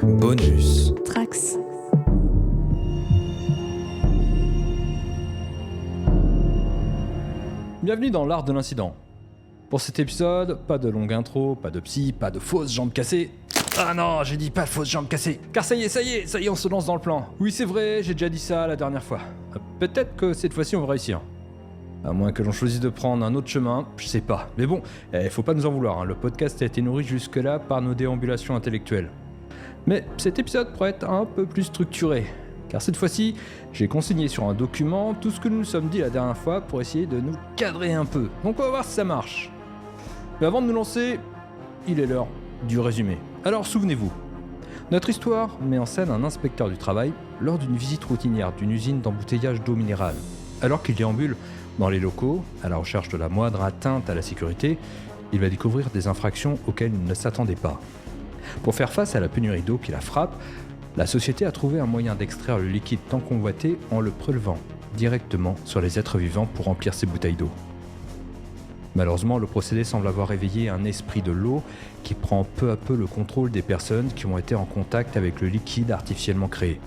Bonus. Trax. Bienvenue dans l'art de l'incident. Pour cet épisode, pas de longue intro, pas de psy, pas de fausses jambes cassées. Ah non, j'ai dit pas fausses jambes cassées. Car ça y est, on se lance dans le plan. Oui, c'est vrai, j'ai déjà dit ça la dernière fois. Peut-être que cette fois-ci on va réussir. À moins que l'on choisisse de prendre un autre chemin, je sais pas. Mais bon, faut pas nous en vouloir, hein. Le podcast a été nourri jusque-là par nos déambulations intellectuelles. Mais cet épisode pourrait être un peu plus structuré. Car cette fois-ci, j'ai consigné sur un document tout ce que nous nous sommes dit la dernière fois pour essayer de nous cadrer un peu. Donc on va voir si ça marche. Mais avant de nous lancer, il est l'heure du résumé. Alors souvenez-vous, notre histoire met en scène un inspecteur du travail lors d'une visite routinière d'une usine d'embouteillage d'eau minérale. Alors qu'il déambule dans les locaux, à la recherche de la moindre atteinte à la sécurité, il va découvrir des infractions auxquelles il ne s'attendait pas. Pour faire face à la pénurie d'eau qui la frappe, la société a trouvé un moyen d'extraire le liquide tant convoité en le prélevant directement sur les êtres vivants pour remplir ses bouteilles d'eau. Malheureusement, le procédé semble avoir éveillé un esprit de l'eau qui prend peu à peu le contrôle des personnes qui ont été en contact avec le liquide artificiellement créé,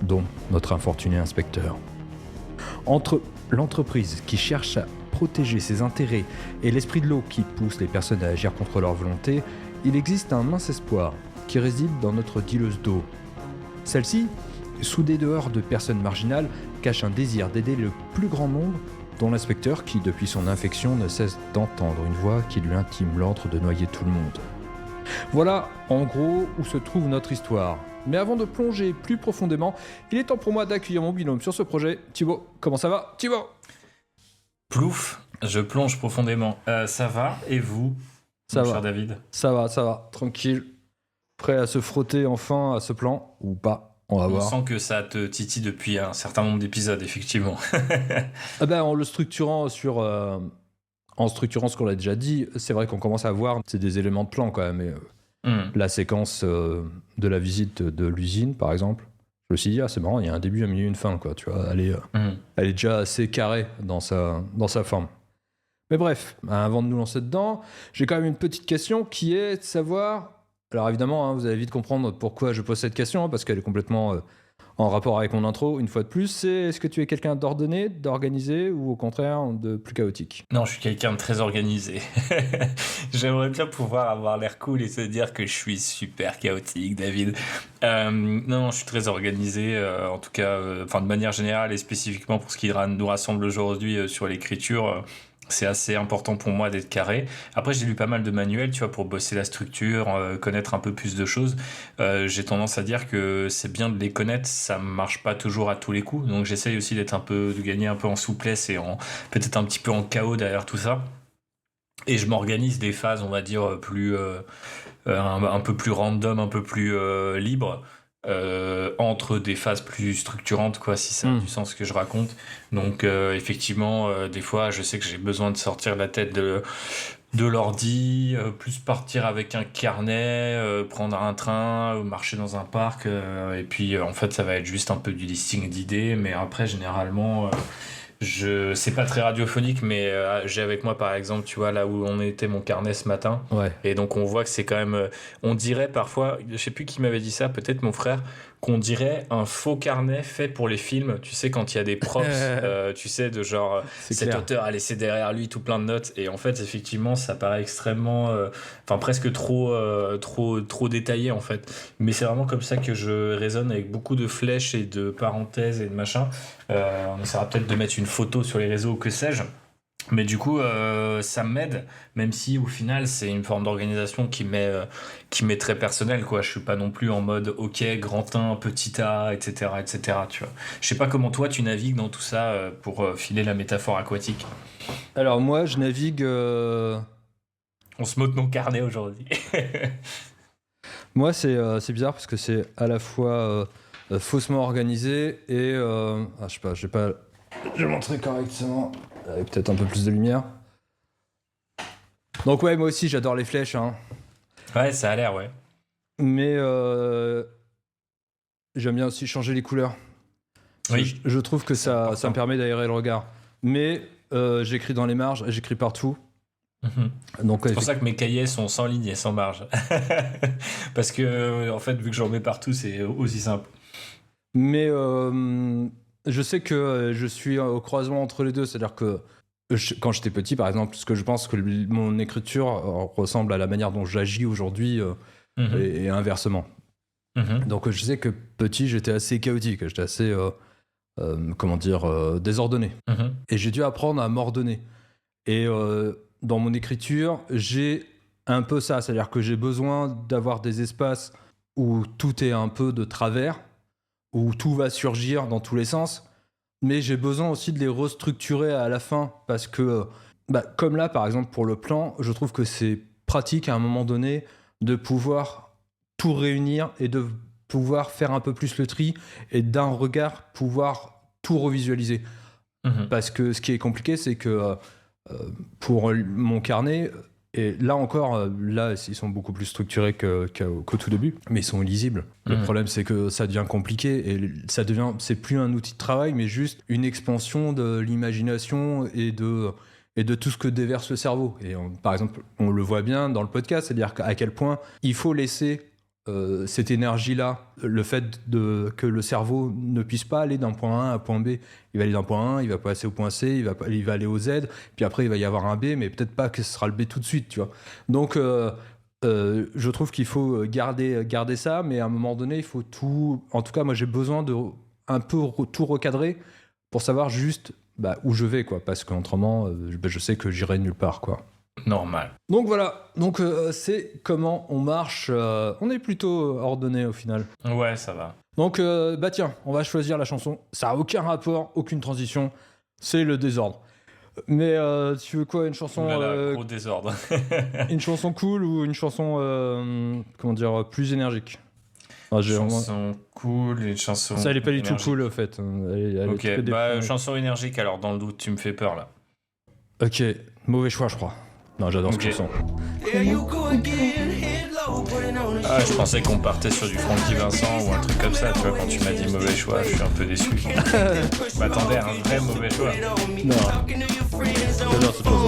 dont notre infortuné inspecteur. Entre l'entreprise qui cherche à protéger ses intérêts et l'esprit de l'eau qui pousse les personnes à agir contre leur volonté, il existe un mince espoir qui réside dans notre dealeuse d'eau. Celle-ci, soudée dehors de personnes marginales, cache un désir d'aider le plus grand nombre, dont l'inspecteur qui, depuis son infection, ne cesse d'entendre une voix qui lui intime l'ordre de noyer tout le monde. Voilà, en gros, où se trouve notre histoire. Mais avant de plonger plus profondément, il est temps pour moi d'accueillir mon binôme sur ce projet. Thibaut, comment ça va, Thibaut ? Plouf, je plonge profondément. Ça va, et vous, Ça va, cher David ? Ça va, tranquille. Prêt à se frotter enfin à ce plan, ou pas ? On va On voir. sent que ça te titille depuis un certain nombre d'épisodes, effectivement. Ah ben, en le structurant sur... En structurant ce qu'on a déjà dit, c'est vrai qu'on commence à voir, c'est des éléments de plan quand même. Et, la séquence de la visite de l'usine, par exemple, je me suis dit, ah c'est marrant, il y a un début, un milieu, une fin, quoi. Tu vois, elle est déjà assez carrée dans sa forme. Mais bref, avant de nous lancer dedans, j'ai quand même une petite question qui est de savoir... Alors évidemment, vous allez vite comprendre pourquoi je pose cette question, parce qu'elle est complètement en rapport avec mon intro, une fois de plus. C'est est-ce que tu es quelqu'un d'ordonné, d'organisé, ou au contraire de plus chaotique ? Non, je suis quelqu'un de très organisé. J'aimerais bien pouvoir avoir l'air cool et se dire que je suis super chaotique, David. Non, je suis très organisé, en tout cas, de manière générale et spécifiquement pour ce qui nous rassemble aujourd'hui sur l'écriture. C'est assez important pour moi d'être carré. Après, j'ai lu pas mal de manuels, tu vois, pour bosser la structure, connaître un peu plus de choses. J'ai tendance à dire que c'est bien de les connaître, ça marche pas toujours à tous les coups. Donc, j'essaye aussi de gagner un peu en souplesse et peut-être un petit peu en chaos derrière tout ça. Et je m'organise des phases, on va dire, un peu plus random, un peu plus libre. Entre des phases plus structurantes, quoi, si ça a du sens ce que je raconte. Donc effectivement, des fois je sais que j'ai besoin de sortir la tête de l'ordi, plus partir avec un carnet, prendre un train, marcher dans un parc, et puis en fait ça va être juste un peu du listing d'idées, mais après généralement c'est pas très radiophonique, mais j'ai avec moi par exemple, tu vois, là où on était mon carnet ce matin. Ouais. Et donc on voit que c'est quand même, on dirait parfois, je sais plus qui m'avait dit ça, peut-être mon frère, qu'on dirait un faux carnet fait pour les films, tu sais, quand il y a des props, tu sais, de genre, cet auteur a laissé derrière lui tout plein de notes, et en fait effectivement ça paraît extrêmement, presque trop détaillé en fait, mais c'est vraiment comme ça que je raisonne, avec beaucoup de flèches et de parenthèses et de machin. On essaiera peut-être de mettre une photo sur les réseaux, que sais-je. Mais du coup, ça m'aide, même si au final, c'est une forme d'organisation qui m'est très personnelle, quoi. Je suis pas non plus en mode, ok, grand 1, petit a, etc., etc., tu vois. Je sais pas comment toi, tu navigues dans tout ça pour filer la métaphore aquatique. Alors moi, je navigue... On se moque nos carnets aujourd'hui. Moi, c'est bizarre parce que c'est à la fois faussement organisé et... je sais pas, je vais montrer correctement, avec peut-être un peu plus de lumière. Donc ouais, moi aussi, j'adore les flèches. Hein. Ouais, ça a l'air, ouais. Mais j'aime bien aussi changer les couleurs. Oui. Je trouve que ça me permet d'aérer le regard. Mais j'écris dans les marges, j'écris partout. Donc, C'est pour ça que mes cahiers sont sans ligne et sans marge. Parce que, en fait, vu que j'en mets partout, c'est aussi simple. Mais je sais que je suis au croisement entre les deux. C'est-à-dire que quand j'étais petit, par exemple, parce que je pense que mon écriture ressemble à la manière dont j'agis aujourd'hui et inversement. Donc je sais que petit, j'étais assez chaotique. J'étais assez, désordonné. Et j'ai dû apprendre à m'ordonner. Et dans mon écriture, j'ai un peu ça. C'est-à-dire que j'ai besoin d'avoir des espaces où tout est un peu de travers, où tout va surgir dans tous les sens, mais j'ai besoin aussi de les restructurer à la fin, parce que, comme là, par exemple, pour le plan, je trouve que c'est pratique à un moment donné de pouvoir tout réunir et de pouvoir faire un peu plus le tri et d'un regard pouvoir tout revisualiser. Parce que ce qui est compliqué, c'est que pour mon carnet, et là encore, là, ils sont beaucoup plus structurés qu'au tout début, mais ils sont illisibles. Le problème, c'est que ça devient compliqué et c'est plus un outil de travail, mais juste une expansion de l'imagination et de tout ce que déverse le cerveau. Et par exemple, on le voit bien dans le podcast, c'est-à-dire à quel point il faut laisser cette énergie-là, le fait que le cerveau ne puisse pas aller d'un point A à un point B. Il va aller d'un point A, il va passer au point C, il va aller au Z, puis après il va y avoir un B, mais peut-être pas que ce sera le B tout de suite, tu vois. Donc je trouve qu'il faut garder ça, mais à un moment donné, il faut tout... En tout cas, moi j'ai besoin de un peu tout recadrer pour savoir juste où je vais, quoi, parce qu'autrement, je sais que j'irai nulle part, quoi. Normal. Donc voilà, c'est comment on marche. On est plutôt ordonné au final. Ouais, ça va. Donc tiens, on va choisir la chanson. Ça a aucun rapport, aucune transition. C'est le désordre. Mais tu veux quoi, une chanson gros désordre. Une chanson cool ou une chanson plus énergique? Chanson cool, une chanson. Ça, elle est pas du énergique. tout cool, au fait. Ok, chanson énergique, alors dans le doute, tu me fais peur là. Ok, mauvais choix, je crois. Non, j'adore cette chanson. Ah, je pensais qu'on partait sur du Francky Vincent ou un truc comme ça, tu vois, quand tu m'as dit mauvais choix, je suis un peu déçu. Je m'attendais à un vrai mauvais choix. Non. J'adore cette chanson.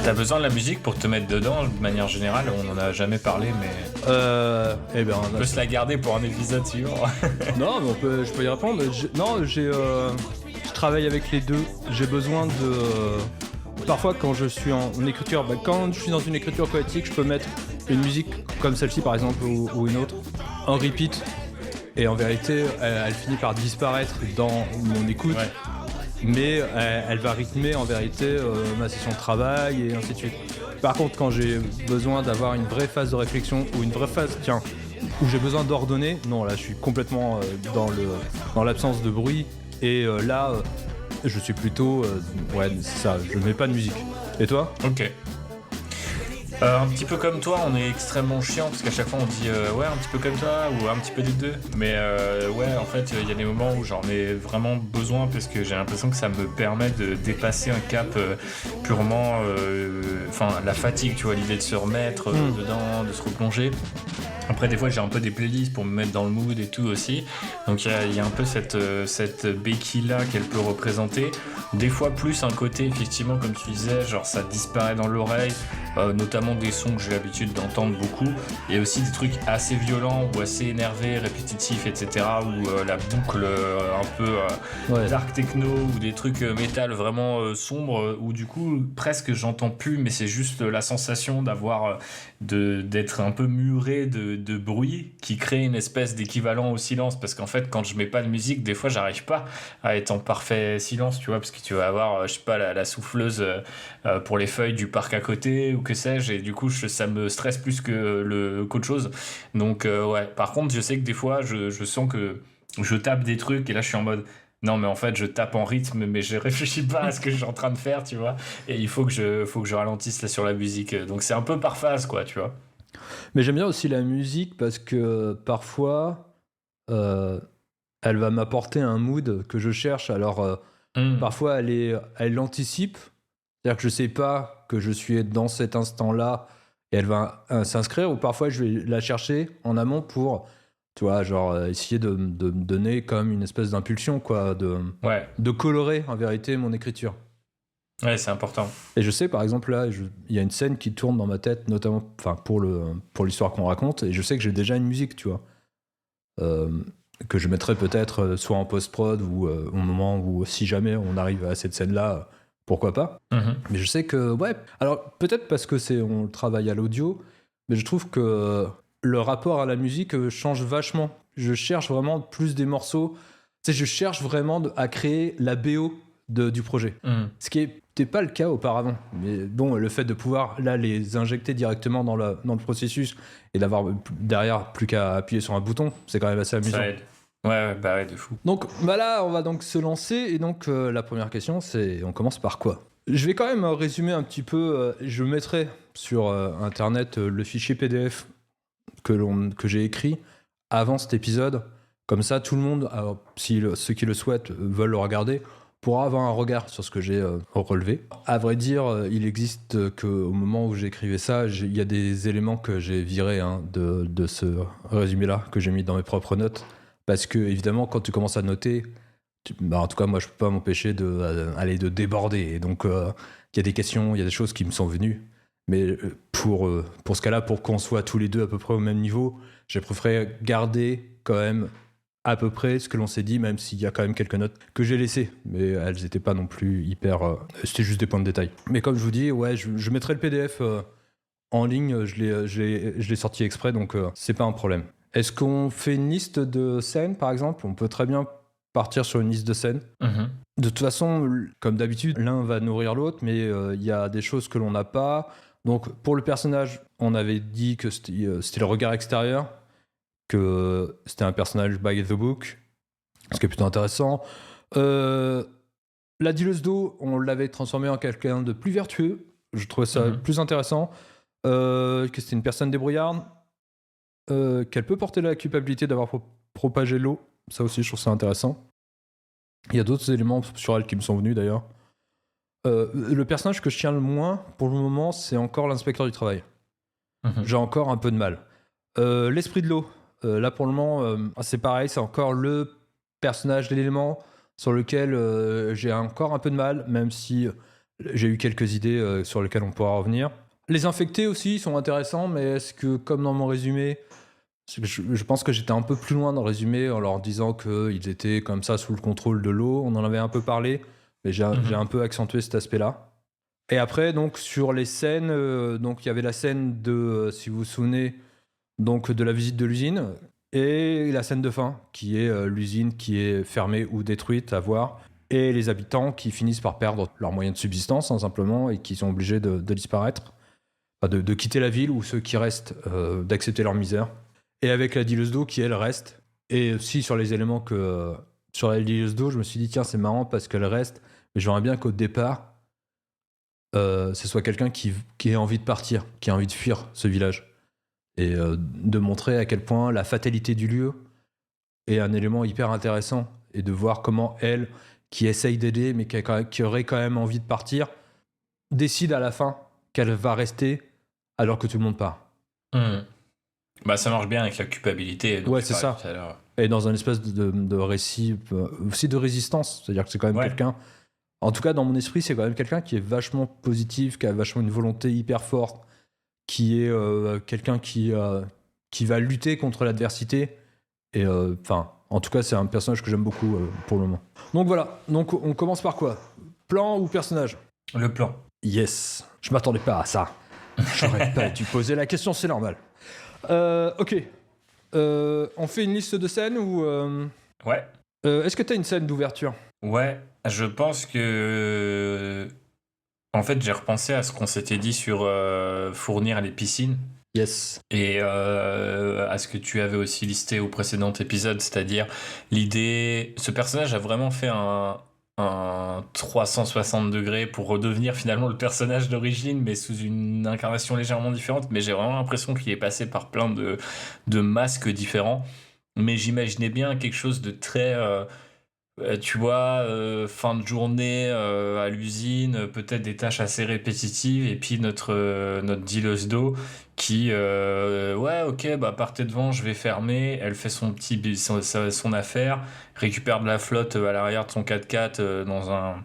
T'as besoin de la musique pour te mettre dedans, de manière générale, on en a jamais parlé, mais on peut se la garder pour un épisode suivant. Non, mais je peux y répondre. Je travaille avec les deux. J'ai besoin de... Parfois, quand je suis en écriture, quand je suis dans une écriture poétique, je peux mettre une musique comme celle-ci, par exemple, ou une autre, en repeat. Et en vérité, elle finit par disparaître dans mon écoute. Ouais. Mais elle va rythmer en vérité ma session de travail et ainsi de suite. Par contre, quand j'ai besoin d'avoir une vraie phase de réflexion ou une vraie phase, où j'ai besoin d'ordonner, non, là je suis complètement dans l'absence de bruit et là je suis plutôt c'est ça, je mets pas de musique. Et toi ? Ok. Un petit peu comme toi, on est extrêmement chiant parce qu'à chaque fois on dit ouais, un petit peu comme toi ou un petit peu des deux. Mais ouais, en fait, il y a des moments où j'en ai vraiment besoin parce que j'ai l'impression que ça me permet de dépasser un cap purement. La fatigue, tu vois, l'idée de se remettre dedans, de se replonger. Après, des fois, j'ai un peu des playlists pour me mettre dans le mood et tout aussi. Donc, il y a un peu cette béquille-là qu'elle peut représenter. Des fois, plus un côté, effectivement, comme tu disais, genre ça disparaît dans l'oreille, notamment des sons que j'ai l'habitude d'entendre beaucoup. Et aussi des trucs assez violents ou assez énervés, répétitifs, etc. Ou la boucle un peu dark techno ou des trucs métal vraiment sombres où du coup, presque j'entends plus, mais c'est juste la sensation d'être un peu muré de bruit qui crée une espèce d'équivalent au silence, parce qu'en fait quand je mets pas de musique, des fois j'arrive pas à être en parfait silence, tu vois, parce que tu vas avoir je sais pas la souffleuse pour les feuilles du parc à côté ou que sais-je, et du coup ça me stresse plus qu'autre chose. Donc ouais, par contre je sais que des fois je sens que je tape des trucs et là je suis en mode non, mais en fait, je tape en rythme, mais je réfléchis pas à ce que je suis en train de faire, tu vois. Et il faut que je ralentisse là sur la musique. Donc, c'est un peu par phase, quoi, tu vois. Mais j'aime bien aussi la musique parce que parfois, euh, elle va m'apporter un mood que je cherche. Alors, parfois, elle l'anticipe. C'est-à-dire que je sais pas que je suis dans cet instant-là et elle va s'inscrire. Ou parfois, je vais la chercher en amont pour, tu vois, genre essayer de me donner comme une espèce d'impulsion, quoi, Ouais, de colorer en vérité mon écriture. ouais, c'est important. Et je sais, par exemple, là, il y a une scène qui tourne dans ma tête, notamment enfin, pour l'histoire qu'on raconte, et je sais que j'ai déjà une musique, tu vois, euh, que je mettrai peut-être soit en post-prod ou au moment où, si jamais on arrive à cette scène-là, pourquoi pas. Mhm. Mais je sais que, ouais, alors peut-être parce que on travaille à l'audio, mais je trouve que le rapport à la musique change vachement. Je cherche vraiment plus des morceaux, tu sais, je cherche vraiment à créer la BO du projet. Mhm. Ce qui n'était pas le cas auparavant. Mais bon, le fait de pouvoir là les injecter directement dans le processus et d'avoir derrière plus qu'à appuyer sur un bouton, c'est quand même assez amusant. Ça aide. Ouais, bah ouais, de fou. Donc bah là, on va donc se lancer. Et donc la première question, c'est on commence par quoi? Je vais quand même résumer un petit peu. Je mettrai sur Internet le fichier PDF que j'ai écrit avant cet épisode. Comme ça, tout le monde, alors, si ceux qui le souhaitent veulent le regarder, pourra avoir un regard sur ce que j'ai relevé. À vrai dire, il existe qu'au moment où j'écrivais ça, il y a des éléments que j'ai virés de ce résumé-là, que j'ai mis dans mes propres notes. Parce que, évidemment, quand tu commences à noter, bah, en tout cas, moi, je peux pas m'empêcher de déborder. Et donc, il y a des questions, il y a des choses qui me sont venues. Mais pour ce cas-là, pour qu'on soit tous les deux à peu près au même niveau, j'ai préféré garder quand même à peu près ce que l'on s'est dit, même s'il y a quand même quelques notes que j'ai laissées. Mais elles n'étaient pas non plus hyper... c'était juste des points de détail. Mais comme je vous dis, ouais, je mettrai le PDF en ligne. Je l'ai sorti exprès, donc c'est pas un problème. Est-ce qu'on fait une liste de scènes, par exemple? On peut très bien partir sur une liste de scènes. Mhm. De toute façon, comme d'habitude, l'un va nourrir l'autre, mais il y a des choses que l'on n'a pas. Donc, pour le personnage, on avait dit que c'était le regard extérieur, que c'était un personnage by the book, ce qui est plutôt intéressant. La dealeuse d'eau, on l'avait transformé en quelqu'un de plus vertueux. Je trouvais ça plus intéressant. Que c'était une personne débrouillarde. Qu'elle peut porter la culpabilité d'avoir propagé l'eau. Ça aussi, je trouve ça intéressant. Il y a d'autres éléments sur elle qui me sont venus d'ailleurs. Le personnage que je tiens le moins pour le moment, c'est encore l'inspecteur du travail. Mhm. J'ai encore un peu de mal. L'esprit de l'eau, là pour le moment, c'est pareil, c'est encore le personnage, l'élément sur lequel j'ai encore un peu de mal, même si j'ai eu quelques idées sur lesquelles on pourra revenir. Les infectés aussi sont intéressants, mais est-ce que, comme dans mon résumé, je pense que j'étais un peu plus loin dans le résumé en leur disant qu'ils étaient comme ça sous le contrôle de l'eau. On en avait un peu parlé, mais j'ai un peu accentué cet aspect-là. Et après, donc, sur les scènes, donc il y avait la scène de, si vous vous souvenez, donc de la visite de l'usine, et la scène de fin, qui est l'usine qui est fermée ou détruite à voir, et les habitants qui finissent par perdre leurs moyens de subsistance, simplement, et qui sont obligés de disparaître, enfin, de quitter la ville, ou ceux qui restent, d'accepter leur misère. Et avec la dealeuse d'eau qui, elle, reste. Et aussi sur les éléments que... sur la dealeuse d'eau, je me suis dit, tiens, c'est marrant parce qu'elle reste, mais j'aimerais bien qu'au départ, ce soit quelqu'un qui ait envie de partir, qui a envie de fuir ce village. Et de montrer à quel point la fatalité du lieu est un élément hyper intéressant. Et de voir comment elle, qui essaye d'aider, mais qui aurait quand même envie de partir, décide à la fin qu'elle va rester alors que tout le monde part. Mhm. Bah, ça marche bien avec la culpabilité. Ouais, c'est ça. Tout à l'heure. Et dans un espèce de récit, aussi de résistance. C'est-à-dire que c'est quand même quelqu'un... En tout cas, dans mon esprit, c'est quand même quelqu'un qui est vachement positif, qui a vachement une volonté hyper forte, qui est quelqu'un qui va lutter contre l'adversité. Et enfin, en tout cas, c'est un personnage que j'aime beaucoup pour le moment. Donc voilà, donc on commence par quoi? Plan ou personnage? Le plan. Yes, je m'attendais pas à ça. J'aurais pas dû poser la question, c'est normal. Ok. On fait une liste de scènes ou... Ouais. Est-ce que t'as une scène d'ouverture? Ouais, je pense que... En fait, j'ai repensé à ce qu'on s'était dit sur fournir les piscines. Yes. Et à ce que tu avais aussi listé au précédent épisode, c'est-à-dire l'idée... Ce personnage a vraiment fait un un 360 degrés pour redevenir finalement le personnage d'origine, mais sous une incarnation légèrement différente. Mais j'ai vraiment l'impression qu'il est passé par plein de masques différents. Mais j'imaginais bien quelque chose de très, tu vois, fin de journée à l'usine, peut-être des tâches assez répétitives, et puis notre dealeuse d'eau qui, ouais, ok, bah partez devant, je vais fermer. Elle fait son affaire, récupère de la flotte à l'arrière de son 4x4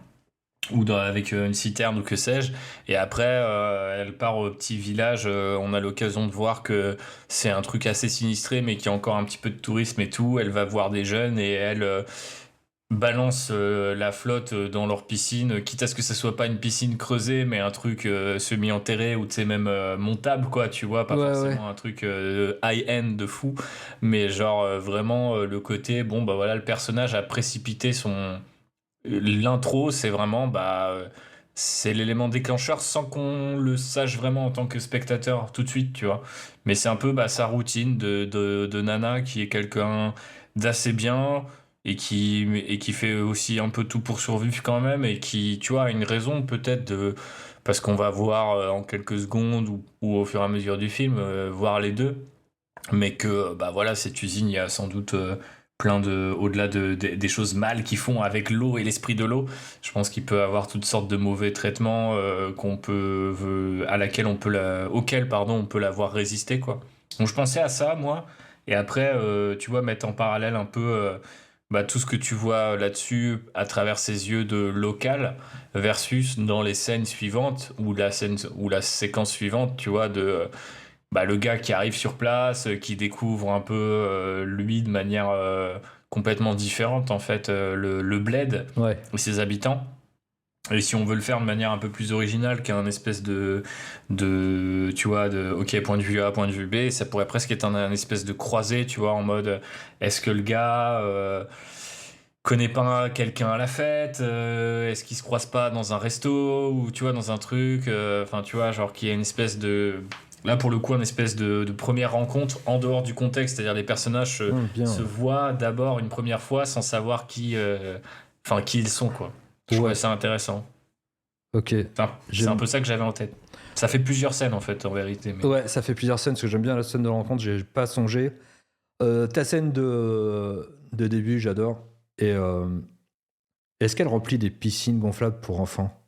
avec une citerne ou que sais-je, et après elle part au petit village. On a l'occasion de voir que c'est un truc assez sinistré, mais qui a encore un petit peu de tourisme et tout. Elle va voir des jeunes et elle balance la flotte dans leur piscine, quitte à ce que ça soit pas une piscine creusée, mais un truc semi-enterré ou tu sais même montable, quoi, tu vois, pas forcément un truc high-end de fou, mais genre vraiment le côté, bon bah voilà, le personnage a précipité son l'intro, c'est vraiment c'est l'élément déclencheur sans qu'on le sache vraiment en tant que spectateur tout de suite, tu vois. Mais c'est un peu sa routine de nana qui est quelqu'un d'assez bien et qui fait aussi un peu tout pour survivre quand même, et qui, tu vois, a une raison peut-être parce qu'on va voir en quelques secondes ou au fur et à mesure du film, voir les deux, mais que bah voilà, cette usine, il y a sans doute plein au-delà des choses mal qu'ils font avec l'eau et l'esprit de l'eau. Je pense qu'il peut avoir toutes sortes de mauvais traitements auquel pardon on peut l'avoir résisté, quoi. Donc je pensais à ça, moi, et après tu vois, mettre en parallèle un peu tout ce que tu vois là-dessus à travers ses yeux de local versus dans les scènes suivantes ou la séquence suivante, tu vois, le gars qui arrive sur place, qui découvre un peu lui de manière complètement différente en fait, le bled Ouais. et ses habitants. Et si on veut le faire de manière un peu plus originale qu'un espèce tu vois, ok, point de vue A, point de vue B, ça pourrait presque être un espèce de croisé, tu vois, en mode, est-ce que le gars connaît pas quelqu'un à la fête, est-ce qu'il se croise pas dans un resto, ou tu vois, dans un truc, enfin, tu vois, genre qu'il y a une espèce là pour le coup, une espèce de première rencontre en dehors du contexte, c'est-à-dire les personnages Bien. se voient d'abord une première fois sans savoir qui ils sont, quoi. Je trouvais ça intéressant. Ok. Enfin, c'est un peu ça que j'avais en tête. Ça fait plusieurs scènes en fait, en vérité. Mais... Ouais, ça fait plusieurs scènes, parce que j'aime bien la scène de rencontre, j'ai pas songé. Ta scène de début, j'adore. Et est-ce qu'elle remplit des piscines gonflables pour enfants?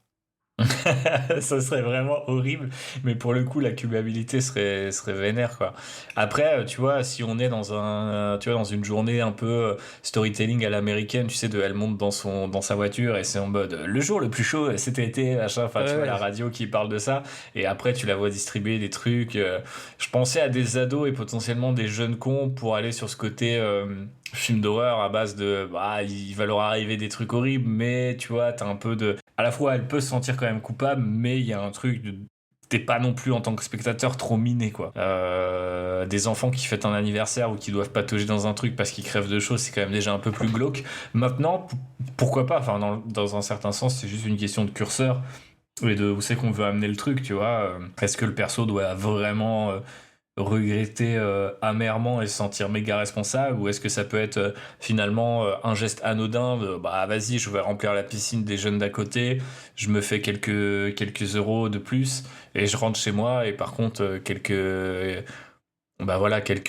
Ça serait vraiment horrible, mais pour le coup la cubabilité serait vénère, quoi. Après tu vois, si on est dans une journée un peu storytelling à l'américaine, tu sais, elle monte dans sa voiture et c'est en mode le jour le plus chaud cet été, machin, enfin tu vois la radio qui parle de ça, et après tu la vois distribuer des trucs, je pensais à des ados et potentiellement des jeunes cons pour aller sur ce côté film d'horreur à base de il va leur arriver des trucs horribles, mais tu vois, t'as un peu à la fois elle peut se sentir quand même coupable, mais il y a un truc t'es pas non plus en tant que spectateur trop miné, quoi. Des enfants qui fêtent un anniversaire ou qui doivent patauger dans un truc parce qu'ils crèvent de chaud, c'est quand même déjà un peu plus glauque. Maintenant, pourquoi pas, enfin dans un certain sens c'est juste une question de curseur et de où c'est qu'on veut amener le truc, tu vois. Est-ce que le perso doit vraiment regretter amèrement et se sentir méga responsable, ou est-ce que ça peut être finalement un geste anodin de vas-y, je vais remplir la piscine des jeunes d'à côté, je me fais quelques euros de plus et je rentre chez moi, et par contre quelques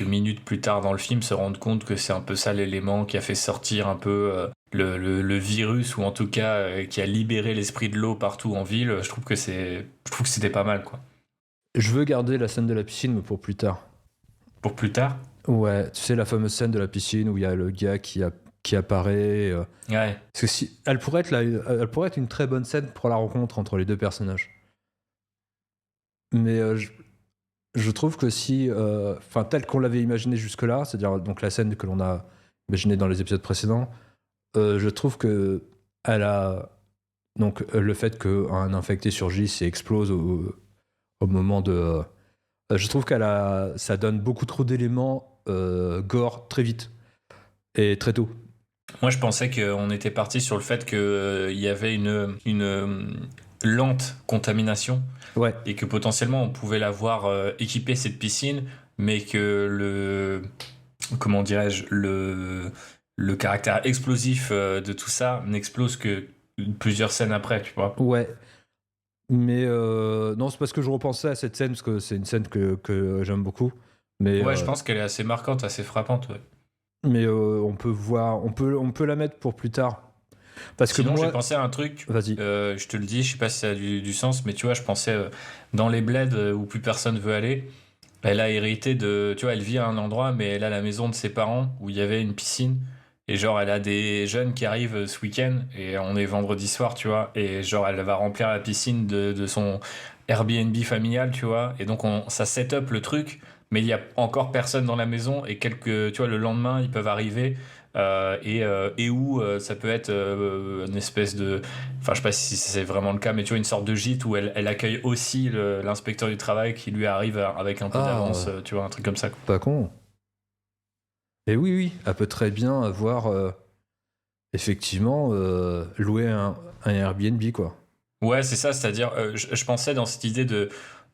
minutes plus tard dans le film se rendre compte que c'est un peu ça l'élément qui a fait sortir un peu le virus, ou en tout cas qui a libéré l'esprit de l'eau partout en ville. Je trouve que c'était pas mal, quoi. Je veux garder la scène de la piscine, mais pour plus tard. Pour plus tard? Ouais, tu sais, la fameuse scène de la piscine où il y a le gars qui apparaît. Ouais. Parce que elle pourrait être une très bonne scène pour la rencontre entre les deux personnages. Mais je trouve que si, tel qu'on l'avait imaginé jusque-là, c'est-à-dire donc la scène que l'on a imaginée dans les épisodes précédents, je trouve que elle a donc le fait qu'un infecté surgisse et explose au moment de, je trouve ça donne beaucoup trop d'éléments gore très vite et très tôt. Moi, je pensais qu'on était parti sur le fait qu'il y avait une lente contamination. Ouais. Et que potentiellement on pouvait l'avoir équipée, cette piscine, mais que comment dirais-je, le caractère explosif de tout ça n'explose que plusieurs scènes après, tu vois. Ouais. Mais non, c'est parce que je repensais à cette scène, parce que c'est une scène que j'aime beaucoup. Mais, Ouais, je pense qu'elle est assez marquante, assez frappante, ouais. mais on peut voir, on peut la mettre pour plus tard. Parce que Sinon, j'ai moi. pensé à un truc, Vas-y. je te le dis, je sais pas si ça a du sens, mais tu vois, je pensais dans les bleds où plus personne veut aller, elle a hérité de, tu vois, elle vit à un endroit, mais elle a la maison de ses parents où il y avait une piscine. Et genre, elle a des jeunes qui arrivent ce week-end, et on est vendredi soir, tu vois, et genre, elle va remplir la piscine de son Airbnb familial, tu vois, et donc ça set up le truc, mais il y a encore personne dans la maison, et quelques, tu vois, le lendemain, ils peuvent arriver, et où ça peut être une espèce de, enfin, je sais pas si c'est vraiment le cas, mais tu vois, une sorte de gîte où elle accueille aussi l'inspecteur du travail qui lui arrive avec un peu d'avance, tu vois, un truc comme ça, quoi. Pas con. Et oui, oui, elle peut très bien avoir effectivement loué un Airbnb, quoi. Ouais, c'est ça, c'est-à-dire, je pensais dans cette idée de.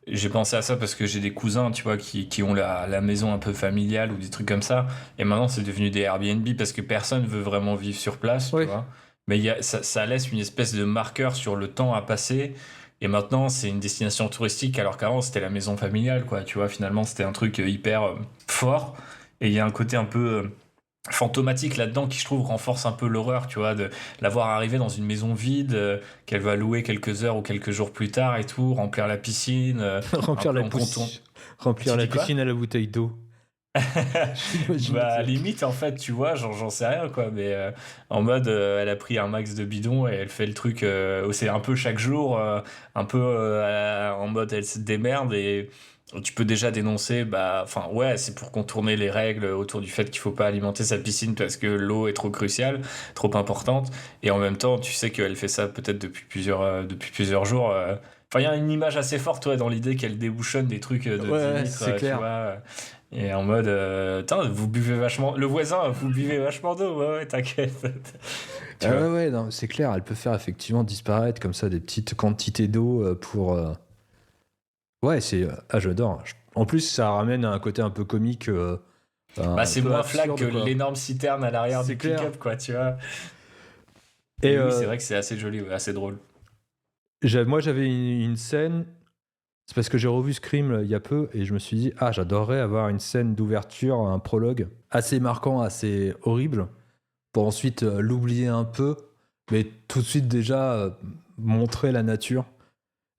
J'ai pensé à ça parce que j'ai des cousins, tu vois, qui ont la maison un peu familiale ou des trucs comme ça. Et maintenant, c'est devenu des Airbnb parce que personne veut vraiment vivre sur place, tu Oui. vois. Mais ça laisse une espèce de marqueur sur le temps à passer. Et maintenant, c'est une destination touristique alors qu'avant, c'était la maison familiale, quoi. Tu vois, finalement, c'était un truc hyper fort. Et il y a un côté un peu fantomatique là-dedans qui je trouve renforce un peu l'horreur, tu vois, de la voir arriver dans une maison vide qu'elle va louer quelques heures ou quelques jours plus tard et tout, remplir la piscine, Remplir un peu la en contour. Remplir Tu la dis quoi? piscine à la bouteille d'eau. J'imagine Bah ça. limite en fait tu vois j'en sais rien quoi mais en mode elle a pris un max de bidon et elle fait le truc c'est un peu chaque jour un peu en mode elle se démerde et tu peux déjà dénoncer bah enfin ouais c'est pour contourner les règles autour du fait qu'il faut pas alimenter sa piscine parce que l'eau est trop cruciale trop importante et en même temps tu sais qu'elle fait ça peut-être depuis plusieurs jours enfin il y a une image assez forte ouais, dans l'idée qu'elle débouchonne des trucs de 10 Ouais, litres c'est tu clair. vois et en mode, putain, vous buvez vachement. Le voisin, vous buvez vachement d'eau, ouais, ouais, t'inquiète. Tu vois. Ouais, ouais, non, c'est clair, elle peut faire effectivement disparaître comme ça des petites quantités d'eau pour. Ouais, c'est. Ah, j'adore. En plus, ça ramène à un côté un peu comique, Bah, un c'est peu moins flag que absurde, quoi. l'énorme citerne à l'arrière C'est du clair. pick-up, quoi, tu vois. Et Et oui, c'est vrai que c'est assez joli, ouais, assez drôle. moi, j'avais une scène. C'est parce que j'ai revu Scream il y a peu et je me suis dit, ah, j'adorerais avoir une scène d'ouverture, un prologue assez marquant, assez horrible, pour ensuite l'oublier un peu, mais tout de suite déjà montrer la nature.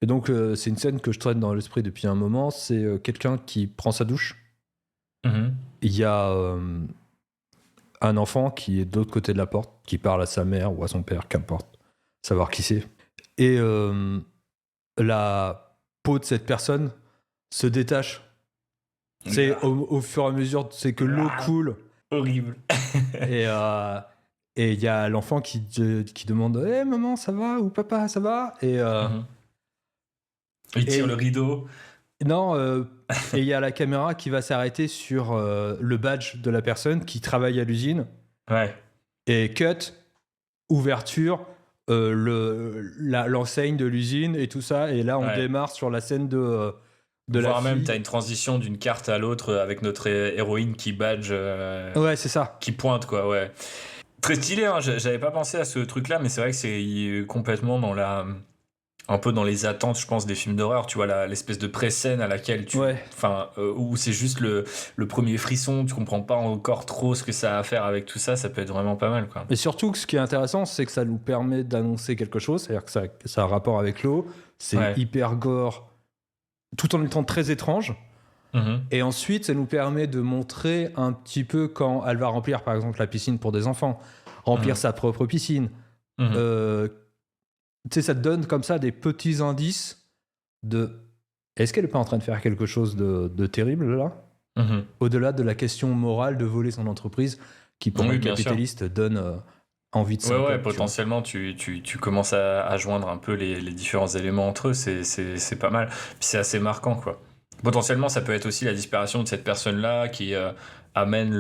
Et donc, c'est une scène que je traîne dans l'esprit depuis un moment. C'est quelqu'un qui prend sa douche. Mhm. Il y a un enfant qui est de l'autre côté de la porte, qui parle à sa mère ou à son père, qu'importe, savoir qui c'est. Et la peau de cette personne se détache. C'est au fur et à mesure, c'est que l'eau coule. Horrible. Et il y a l'enfant qui demande maman, ça va? Ou papa, ça va? Et Mhm. Il tire et- le rideau. non, et il y a la caméra qui va s'arrêter sur le badge de la personne qui travaille à l'usine. Ouais. Et cut, ouverture, l'enseigne de l'usine et tout ça. Et là, on Ouais. démarre sur la scène de la Voire même, fille. t'as une transition d'une carte à l'autre avec notre héroïne qui badge, Ouais, c'est ça. qui pointe, quoi, ouais. Très stylé, hein. J'avais pas pensé à ce truc-là, mais c'est vrai que c'est complètement dans la. Un peu dans les attentes, je pense, des films d'horreur, tu vois, l'espèce de pré-scène à laquelle tu. Ouais. Enfin, où c'est juste le premier frisson, tu comprends pas encore trop ce que ça a à faire avec tout ça, ça peut être vraiment pas mal, quoi. Et surtout, ce qui est intéressant, c'est que ça nous permet d'annoncer quelque chose. C'est-à-dire que ça a un rapport avec l'eau. C'est Ouais. hyper gore, tout en étant très étrange. Mhm. Et ensuite, ça nous permet de montrer un petit peu quand elle va remplir, par exemple, la piscine pour des enfants, remplir sa propre piscine. Mhm. Tu sais, ça te donne comme ça des petits indices de est-ce qu'elle n'est pas en train de faire quelque chose de terrible là? Mhm. Au-delà de la question morale de voler son entreprise qui, pour Oui, un bien sûr. capitaliste, donne envie de Ouais, s'imposer. ouais, potentiellement, tu commences à joindre un peu les différents éléments entre eux, c'est pas mal. Puis c'est assez marquant, quoi. Potentiellement, ça peut être aussi la disparition de cette personne-là qui amène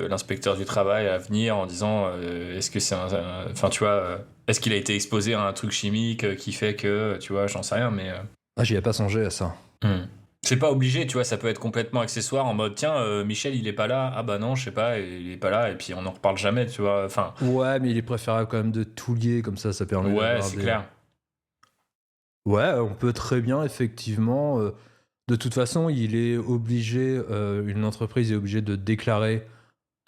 l'inspecteur du travail à venir en disant est-ce que c'est enfin, tu vois, est-ce qu'il a été exposé à un truc chimique qui fait que, tu vois, j'en sais rien, mais. Ah, j'y ai pas songé à ça. Hmm. C'est pas obligé, tu vois, ça peut être complètement accessoire en mode tiens, Michel il est pas là, ah bah non, je sais pas, il est pas là, et puis on en reparle jamais, tu vois. Enfin, Ouais, mais il est préférable quand même de tout lier, comme ça permet ouais, d'avoir c'est des... clair. Ouais, on peut très bien, effectivement. De toute façon, il est obligé, une entreprise est obligée de déclarer.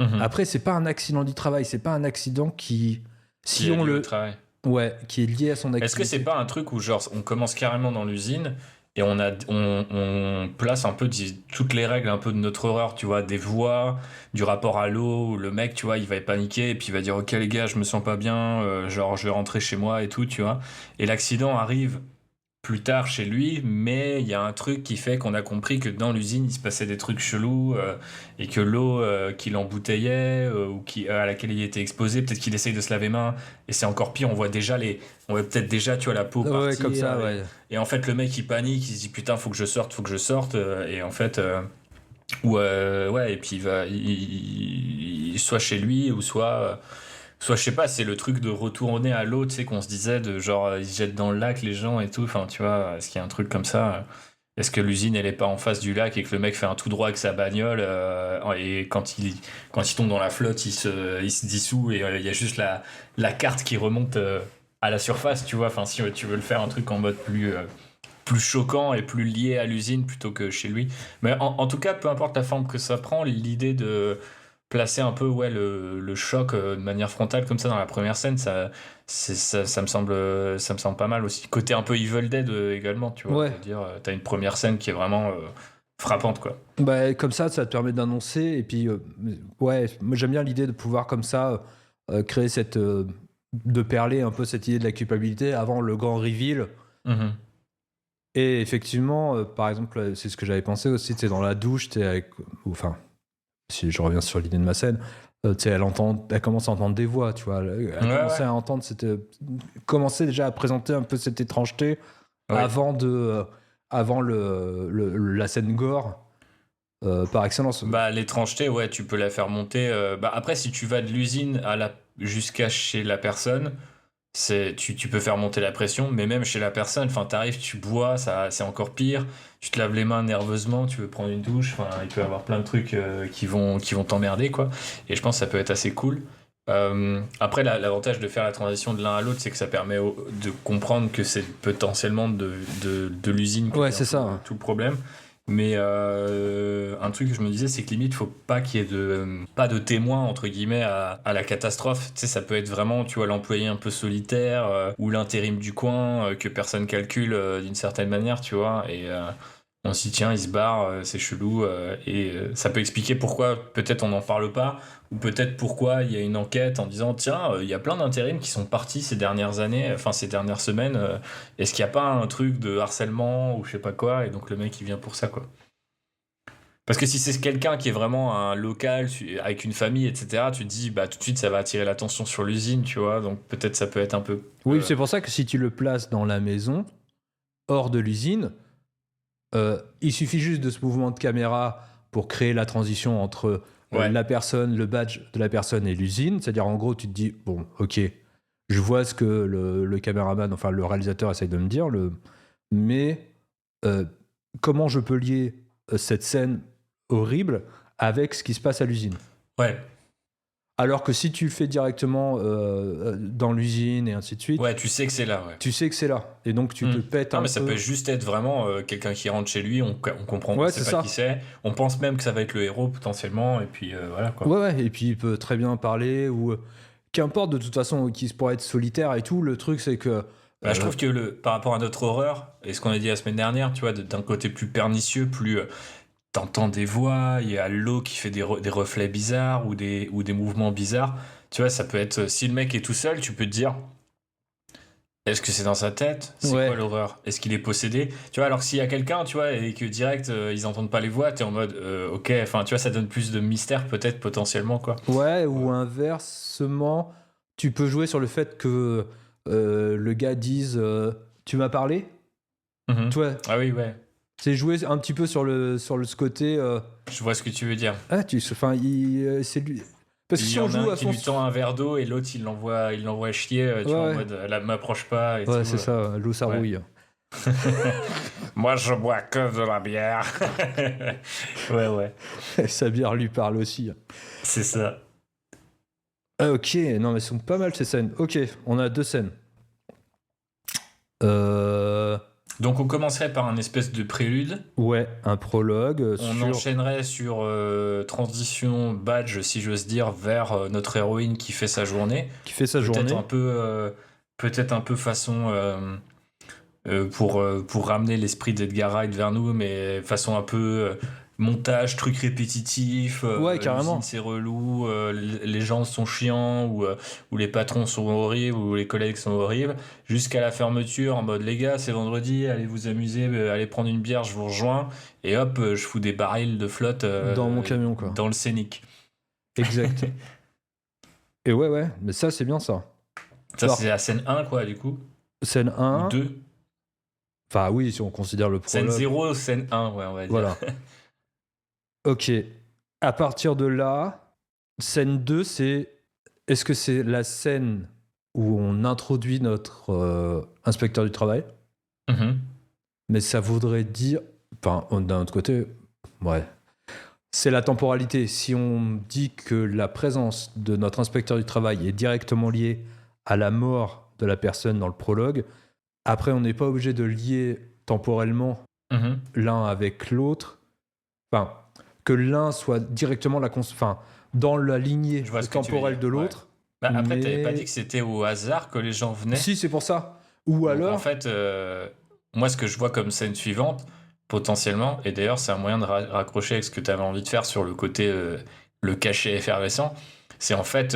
Mhm. Après, c'est pas un accident du travail, c'est pas un accident qui, Qui si est on lié au le, travail. ouais, qui est lié à son Est-ce que activité. c'est pas un truc où genre on commence carrément dans l'usine et on place un peu toutes les règles un peu de notre horreur, tu vois, des voies, du rapport à l'eau, où le mec, tu vois, il va paniquer et puis il va dire ok les gars, je me sens pas bien, genre je vais rentrer chez moi et tout, tu vois. Et l'accident arrive plus tard chez lui, mais il y a un truc qui fait qu'on a compris que dans l'usine, il se passait des trucs chelous et que l'eau qu'il embouteillait ou à laquelle il était exposé, peut-être qu'il essaye de se laver les mains et c'est encore pire, on voit peut-être déjà, tu vois, la peau Ouais, partir comme ça, ouais. et en fait le mec il panique, il se dit putain faut que je sorte et en fait ouais et puis soit chez lui ou soit, je sais pas, c'est le truc de retourner à l'eau, tu sais, qu'on se disait, de genre, ils se jettent dans le lac, les gens et tout. Enfin, tu vois, est-ce qu'il y a un truc comme ça? Est-ce que l'usine, elle est pas en face du lac et que le mec fait un tout droit avec sa bagnole et quand il tombe dans la flotte, il se dissout et il y a juste la carte qui remonte à la surface, tu vois? Enfin, si tu veux le faire un truc en mode plus choquant et plus lié à l'usine plutôt que chez lui. Mais en tout cas, peu importe la forme que ça prend, l'idée de placer un peu ouais, le choc de manière frontale comme ça dans la première scène, ça me semble pas mal aussi. Côté un peu Evil Dead également, tu vois. Ouais. C'est-à-dire, t'as une première scène qui est vraiment frappante, quoi. Bah, comme ça te permet d'annoncer. Et puis, ouais, moi j'aime bien l'idée de pouvoir comme ça créer cette. De perler un peu cette idée de la culpabilité avant le grand reveal. Mhm. Et effectivement, par exemple, c'est ce que j'avais pensé aussi, tu sais, dans la douche, tu sais, avec. Enfin, si je reviens sur l'idée de ma scène, tu sais, elle commence à entendre des voix, tu vois. Elle Ouais, commençait ouais. à entendre commençait déjà à présenter un peu cette étrangeté Ouais. avant la scène gore. Par excellence. Bah, l'étrangeté, ouais, tu peux la faire monter. Bah, après, si tu vas de l'usine jusqu'à chez la personne, tu peux faire monter la pression, mais même chez la personne, enfin, t'arrives, tu bois, ça, c'est encore pire. Tu te laves les mains nerveusement, tu veux prendre une douche, enfin, il peut y avoir plein de trucs qui vont t'emmerder, quoi. Et je pense que ça peut être assez cool. Après, l'avantage de faire la transition de l'un à l'autre, c'est que ça permet de comprendre que c'est potentiellement de l'usine que Ouais, vient c'est ça. tout le problème. Mais un truc que je me disais, c'est que limite, faut pas qu'il y ait pas de témoin, entre guillemets, à la catastrophe. Tu sais, ça peut être vraiment, tu vois, l'employé un peu solitaire ou l'intérim du coin que personne calcule d'une certaine manière, tu vois. Et on s'y tient, il se barre, c'est chelou. Et ça peut expliquer pourquoi peut-être on n'en parle pas ou peut-être pourquoi il y a une enquête en disant, tiens, il y a plein d'intérims qui sont partis ces dernières années, enfin ces dernières semaines. Est-ce qu'il n'y a pas un truc de harcèlement ou je sais pas quoi, et donc le mec il vient pour ça, quoi. Parce que si c'est quelqu'un qui est vraiment un local, avec une famille, etc., tu te dis, bah tout de suite ça va attirer l'attention sur l'usine, tu vois, donc peut-être ça peut être un peu. Oui, c'est pour ça que si tu le places dans la maison, hors de l'usine, il suffit juste de ce mouvement de caméra pour créer la transition entre Ouais. la personne, le badge de la personne et l'usine. C'est-à-dire, en gros, tu te dis, bon, ok, je vois ce que le caméraman, enfin le réalisateur essaye de me dire, mais comment je peux lier cette scène horrible avec ce qui se passe à l'usine? Ouais. Alors que si tu le fais directement dans l'usine et ainsi de suite, Ouais, tu sais que c'est là, ouais. tu sais que c'est là. Et donc tu te pètes Non, un mais ça peu. peut juste être vraiment quelqu'un qui rentre chez lui, on comprend, Ouais, on c'est sait pas ça. qui c'est, on pense même que ça va être le héros potentiellement, et puis voilà, quoi. Ouais, ouais, et puis il peut très bien parler, ou qu'importe, de toute façon, qui pourrait être solitaire et tout. Le truc, c'est que. Bah, je trouve que par rapport à notre horreur, et ce qu'on a dit la semaine dernière, tu vois, d'un côté plus pernicieux, plus t'entends des voix, il y a l'eau qui fait des reflets bizarres ou des mouvements bizarres. Tu vois, ça peut être, si le mec est tout seul, tu peux te dire, est-ce que c'est dans sa tête? C'est Ouais. quoi l'horreur? Est-ce qu'il est possédé? Tu vois, alors que s'il y a quelqu'un, tu vois, et que direct, ils entendent pas les voix, t'es en mode, ok, enfin, tu vois, ça donne plus de mystère peut-être potentiellement, quoi. Ouais, ou inversement, tu peux jouer sur le fait que le gars dise tu m'as parlé? Mhm. Tu vois, Ah oui, ouais. c'est jouer un petit peu sur ce côté. Je vois ce que tu veux dire. Enfin, c'est lui. Parce que Il si y on en a joue un à qui fond. lui tend un verre d'eau et l'autre il l'envoie chier, tu Ouais, vois, en ouais. mode, elle m'approche pas et Ouais, tout. c'est ça, l'eau ça Ouais. rouille. Moi, je bois que de la bière. Ouais. Et sa bière lui parle aussi. C'est ça. Ah, ok, non mais elles sont pas mal ces scènes. Ok, on a 2 scènes. Donc, on commencerait par un espèce de prélude. Ouais, un prologue On sur... enchaînerait sur transition badge, si j'ose dire, vers notre héroïne qui fait sa journée. Qui fait sa journée. Peut-être un peu façon pour ramener l'esprit d'Edgar Wright vers nous, mais façon un peu montage, truc répétitif. Ouais, carrément. L'usine, c'est relou, les gens sont chiants, ou les patrons sont horribles, ou les collègues sont horribles. Jusqu'à la fermeture, en mode les gars, c'est vendredi, allez vous amuser, allez prendre une bière, je vous rejoins. Et hop, je fous des barils de flotte dans mon camion, quoi. Dans le scénic. Exact. Et ouais, mais ça, c'est bien ça. Ça, c'est la scène 1, quoi, du coup. Scène 1. Ou 2. Enfin, oui, si on considère le prologue. Scène 0, scène 1, ouais, on va dire. Voilà. Ok. À partir de là, scène 2, c'est... Est-ce que c'est la scène où on introduit notre inspecteur du travail? Mais ça voudrait dire... Enfin, d'un autre côté, ouais. C'est la temporalité. Si on dit que la présence de notre inspecteur du travail est directement liée à la mort de la personne dans le prologue, après, on n'est pas obligé de lier temporellement l'un avec l'autre. Enfin, que l'un soit directement dans la lignée temporelle de l'autre. Ouais. Bah, après, t'avais pas dit que c'était au hasard que les gens venaient? Si, c'est pour ça. Ou alors... En fait, moi, ce que je vois comme scène suivante, potentiellement, et d'ailleurs, c'est un moyen de raccrocher avec ce que tu avais envie de faire sur le côté, le cachet effervescent, c'est en fait...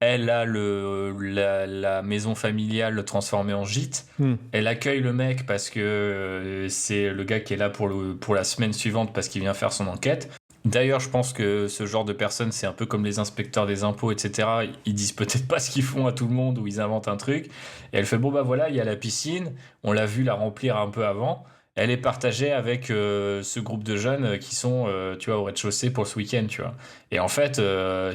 elle a la maison familiale transformée en gîte. Elle accueille le mec parce que c'est le gars qui est là pour la semaine suivante parce qu'il vient faire son enquête. D'ailleurs, je pense que ce genre de personnes, c'est un peu comme les inspecteurs des impôts, etc. Ils disent peut-être pas ce qu'ils font à tout le monde ou ils inventent un truc. Et elle fait, bon bah voilà, il y a la piscine. On l'a vu la remplir un peu avant. Elle est partagée avec ce groupe de jeunes qui sont, tu vois, au rez-de-chaussée pour ce week-end, tu vois. Et en fait,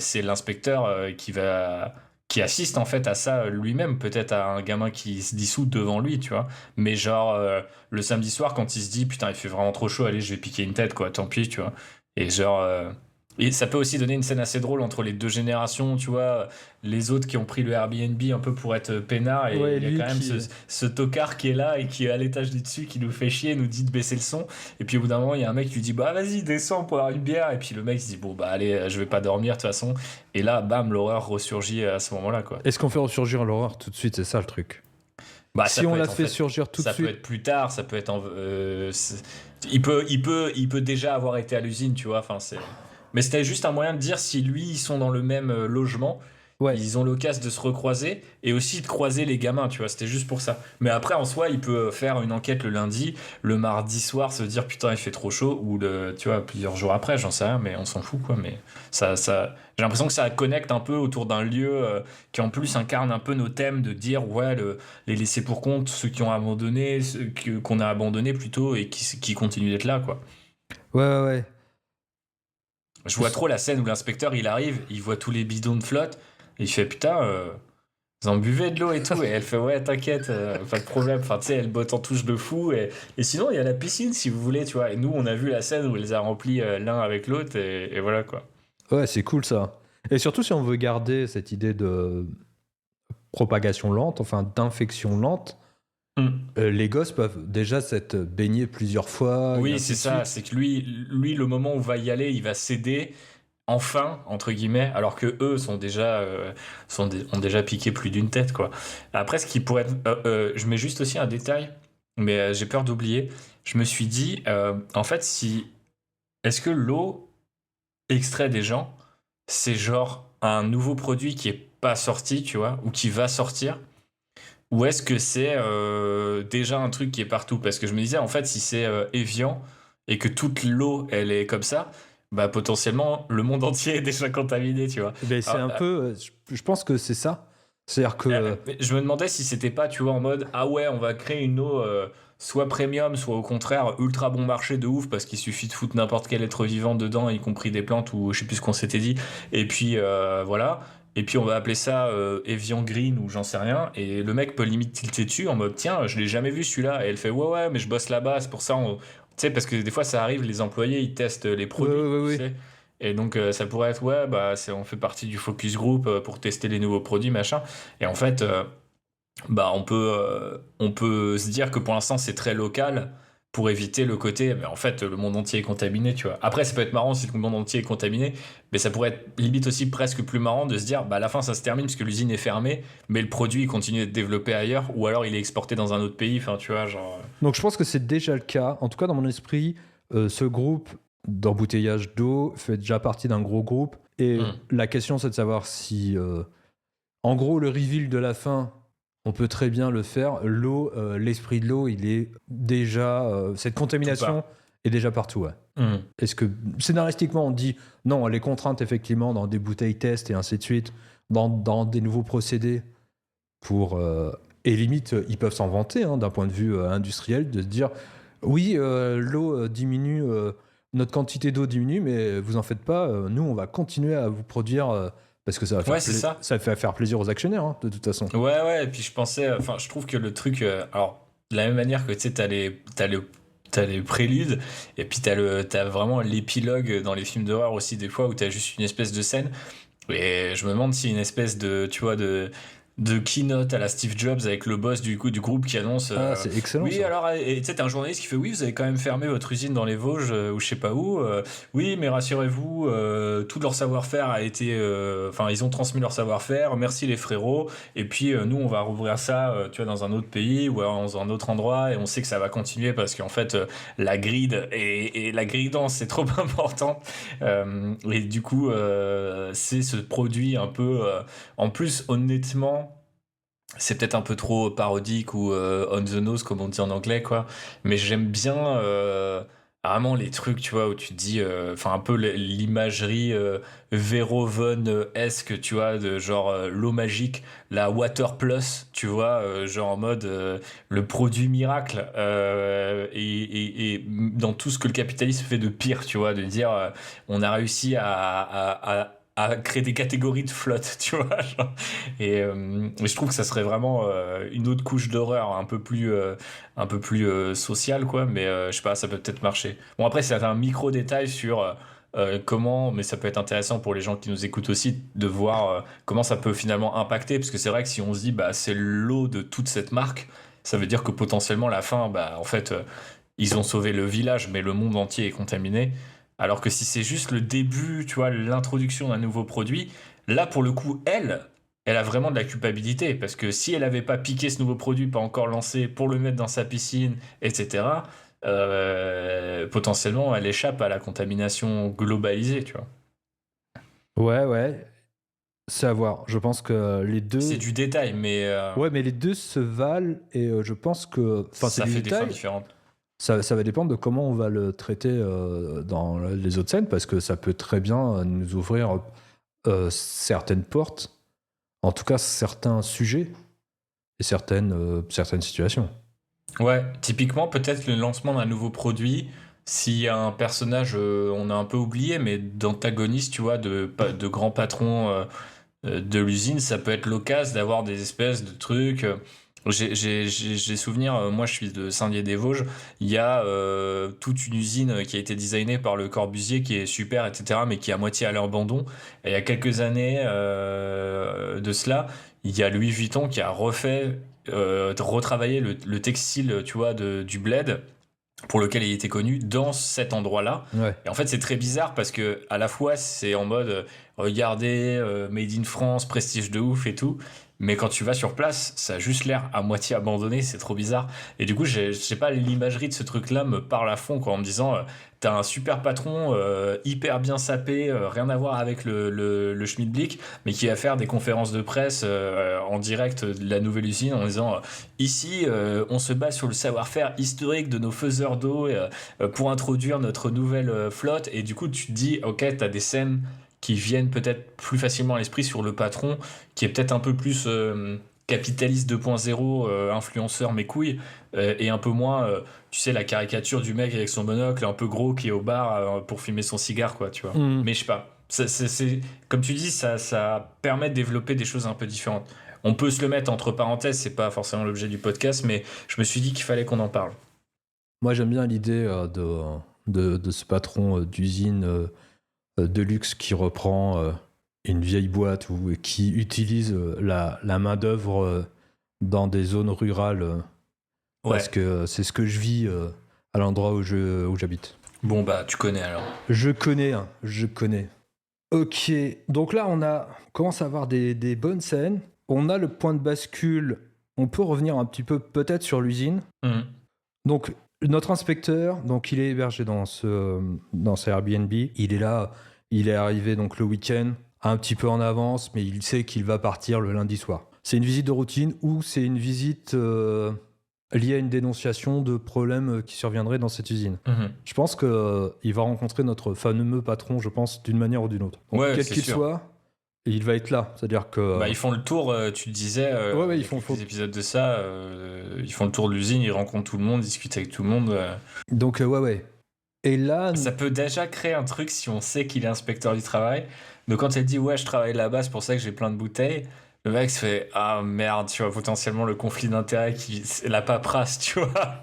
c'est l'inspecteur qui assiste en fait à ça lui-même, peut-être à un gamin qui se dissout devant lui, tu vois. Mais genre, le samedi soir, quand il se dit, putain, il fait vraiment trop chaud, allez, je vais piquer une tête, quoi, tant pis, tu vois. Et genre... Et ça peut aussi donner une scène assez drôle entre les deux générations, tu vois, les autres qui ont pris le Airbnb un peu pour être peinards, et ouais, il y a quand même ce tocard qui est là et qui est à l'étage du dessus, qui nous fait chier, nous dit de baisser le son, et puis au bout d'un moment, il y a un mec qui lui dit, bah vas-y, descends pour avoir une bière, et puis le mec se dit, bon bah allez, je vais pas dormir de toute façon, et là, bam, l'horreur ressurgit à ce moment-là, quoi. Est-ce qu'on fait ressurgir l'horreur tout de suite? C'est ça le truc. Bah, si on la fait surgir tout de suite... Ça peut être plus tard, ça peut être... il peut déjà avoir été à l'usine, tu vois, enfin c'est... Mais c'était juste un moyen de dire si lui, ils sont dans le même logement, ouais. Ils ont l'occasion de se recroiser et aussi de croiser les gamins, tu vois, c'était juste pour ça. Mais après, en soi, il peut faire une enquête le lundi, le mardi soir, se dire putain, il fait trop chaud, ou tu vois, plusieurs jours après, j'en sais rien, mais on s'en fout, quoi. Mais ça, j'ai l'impression que ça connecte un peu autour d'un lieu qui en plus incarne un peu nos thèmes de dire, ouais, les laissés pour compte, ceux qui ont abandonné, ceux qu'on a abandonnés plutôt et qui continuent d'être là, quoi. Ouais. Je vois trop la scène où l'inspecteur il arrive, il voit tous les bidons de flotte, et il fait putain, vous en buvez de l'eau et tout, et elle fait ouais t'inquiète, pas de problème, enfin tu sais elle botte en touche de fou, et sinon il y a la piscine si vous voulez, tu vois, et nous on a vu la scène où elle les a remplis l'un avec l'autre, et voilà quoi. Ouais c'est cool ça, et surtout si on veut garder cette idée de propagation lente, enfin d'infection lente, les gosses peuvent déjà s'être baignés plusieurs fois. Oui, c'est ça. C'est que lui, le moment où va y aller, il va céder enfin entre guillemets, alors que eux sont déjà ont déjà piqué plus d'une tête, quoi. Après, ce qui pourrait être, je mets juste aussi un détail, mais j'ai peur d'oublier. Je me suis dit, en fait, est-ce que l'eau extrait des gens, c'est genre un nouveau produit qui est pas sorti, tu vois, ou qui va sortir? Ou est-ce que c'est déjà un truc qui est partout? Parce que je me disais, en fait, si c'est Evian et que toute l'eau, elle est comme ça, bah potentiellement, le monde entier est déjà contaminé, tu vois. Mais c'est un peu... je pense que c'est ça. C'est-à-dire que... je me demandais si c'était pas, tu vois, en mode, ah ouais, on va créer une eau soit premium, soit au contraire ultra bon marché de ouf, parce qu'il suffit de foutre n'importe quel être vivant dedans, y compris des plantes, ou je sais plus ce qu'on s'était dit. Et puis, voilà... et puis on va appeler ça Evian Green ou j'en sais rien, et le mec peut limite tilter dessus en mode tiens, je l'ai jamais vu celui-là, et elle fait ouais, mais je bosse là-bas, c'est pour ça, tu sais, parce que des fois ça arrive, les employés ils testent les produits, tu sais. Et donc ça pourrait être ouais, bah on fait partie du focus group pour tester les nouveaux produits, machin, et en fait, bah on peut se dire que pour l'instant c'est très local pour éviter le côté mais en fait le monde entier est contaminé, tu vois. Après ça peut être marrant si le monde entier est contaminé, mais ça pourrait être limite aussi presque plus marrant de se dire bah à la fin ça se termine parce que l'usine est fermée mais le produit il continue d'être développé ailleurs ou alors il est exporté dans un autre pays, enfin tu vois genre. Donc je pense que c'est déjà le cas. En tout cas dans mon esprit, ce groupe d'embouteillage d'eau fait déjà partie d'un gros groupe et la question c'est de savoir si en gros le reveal de la fin on peut très bien le faire. L'eau, l'esprit de l'eau, il est déjà. Cette contamination est déjà partout. Ouais. Est-ce que scénaristiquement, on dit non, elle est contrainte effectivement dans des bouteilles test et ainsi de suite, dans des nouveaux procédés pour. Et limite, ils peuvent s'en vanter d'un point de vue industriel, de se dire oui, l'eau diminue, notre quantité d'eau diminue, mais vous en faites pas, nous, on va continuer à vous produire. Parce que ça va faire, ça fait faire plaisir aux actionnaires, de toute façon. Ouais, et puis je trouve que le truc, alors, de la même manière que tu sais, t'as les préludes, et puis t'as vraiment l'épilogue dans les films d'horreur aussi, des fois, où t'as juste une espèce de scène, et je me demande si une espèce de, tu vois, de keynote à la Steve Jobs avec le boss du groupe qui annonce c'est excellent oui ça. alors et tu sais t'as un journaliste qui fait oui vous avez quand même fermé votre usine dans les Vosges ou je sais pas où oui mais rassurez-vous tout leur savoir-faire a été enfin ils ont transmis leur savoir-faire, merci les frérots, et puis nous on va rouvrir ça tu vois dans un autre pays ou dans un autre endroit et on sait que ça va continuer parce qu'en fait la grid et la gridance c'est trop important et du coup c'est ce produit un peu en plus honnêtement c'est peut-être un peu trop parodique ou on the nose comme on dit en anglais quoi, mais j'aime bien vraiment les trucs tu vois où tu te dis enfin un peu l'imagerie Verhoeven-esque tu vois de genre l'eau magique, la water plus tu vois genre en mode le produit miracle et dans tout ce que le capitalisme fait de pire tu vois de dire on a réussi à créer des catégories de flotte, tu vois. Genre. Et je trouve que ça serait vraiment une autre couche d'horreur, un peu plus sociale, quoi. Mais je sais pas, ça peut peut-être marcher. Bon, après, c'est un micro détail sur comment, mais ça peut être intéressant pour les gens qui nous écoutent aussi de voir comment ça peut finalement impacter. Parce que c'est vrai que si on se dit, bah, c'est l'eau de toute cette marque, ça veut dire que potentiellement, la fin, bah, en fait, ils ont sauvé le village, mais le monde entier est contaminé. Alors que si c'est juste le début, tu vois, l'introduction d'un nouveau produit, là, pour le coup, elle a vraiment de la culpabilité. Parce que si elle n'avait pas piqué ce nouveau produit, pas encore lancé, pour le mettre dans sa piscine, etc., potentiellement, elle échappe à la contamination globalisée, tu vois. Ouais. C'est à voir. Je pense que les deux... C'est du détail, mais... Ouais, mais les deux se valent et je pense que... Enfin, ça fait des fins différentes. Ça va dépendre de comment on va le traiter dans les autres scènes, parce que ça peut très bien nous ouvrir certaines portes, en tout cas certains sujets et certaines situations. Ouais, typiquement, peut-être le lancement d'un nouveau produit, s'il y a un personnage, on a un peu oublié, mais d'antagoniste, tu vois, de grand patron de l'usine, ça peut être l'occasion d'avoir des espèces de trucs... J'ai souvenir, moi je suis de Saint-Dié-des-Vosges, il y a toute une usine qui a été designée par Le Corbusier qui est super, etc., mais qui est à moitié à l'abandon. Et il y a quelques années de cela, il y a Louis Vuitton qui a retravaillé le textile, tu vois, du bled pour lequel il était connu dans cet endroit-là. Ouais. Et en fait, c'est très bizarre parce que à la fois, c'est en mode regardez, Made in France, prestige de ouf et tout. Mais quand tu vas sur place, ça a juste l'air à moitié abandonné, c'est trop bizarre. Et du coup, je sais pas, l'imagerie de ce truc-là me parle à fond, quoi, en me disant, t'as un super patron, hyper bien sapé, rien à voir avec le Schmidblick, mais qui va faire des conférences de presse en direct de la nouvelle usine en disant, ici, on se base sur le savoir-faire historique de nos faiseurs d'eau pour introduire notre nouvelle flotte. Et du coup, tu te dis, ok, t'as des scènes qui viennent peut-être plus facilement à l'esprit sur le patron, qui est peut-être un peu plus capitaliste 2.0, influenceur mes couilles, et un peu moins, tu sais, la caricature du mec avec son monocle un peu gros qui est au bar pour fumer son cigare, quoi, tu vois. Mais je sais pas. Comme tu dis, ça permet de développer des choses un peu différentes. On peut se le mettre entre parenthèses, c'est pas forcément l'objet du podcast, mais je me suis dit qu'il fallait qu'on en parle. Moi, j'aime bien l'idée de ce patron d'usine de luxe qui reprend une vieille boîte ou qui utilise la main-d'œuvre dans des zones rurales parce que c'est ce que je vis à l'endroit où j'habite. Bon, bah, tu connais alors. Je connais. Ok, donc là, on commence à avoir des bonnes scènes. On a le point de bascule. On peut revenir un petit peu peut-être sur l'usine. Donc, notre inspecteur, donc il est hébergé dans ce Airbnb. Il est là, il est arrivé donc le week-end, un petit peu en avance, mais il sait qu'il va partir le lundi soir. C'est une visite de routine ou c'est une visite liée à une dénonciation de problèmes qui surviendraient dans cette usine. Je pense qu'il va rencontrer notre fameux patron, je pense, d'une manière ou d'une autre. Donc, quel qu'il soit, il va être là. C'est-à-dire que... ils font le tour, tu le disais, ils font des épisodes de ça, ils font le tour de l'usine, ils rencontrent tout le monde, discutent avec tout le monde. Donc, ouais. Et là... Ça peut déjà créer un truc si on sait qu'il est inspecteur du travail. Donc quand elle dit « Ouais, je travaille là-bas, c'est pour ça que j'ai plein de bouteilles », le mec se fait « Ah merde, tu vois, potentiellement le conflit d'intérêts, la paperasse, tu vois. »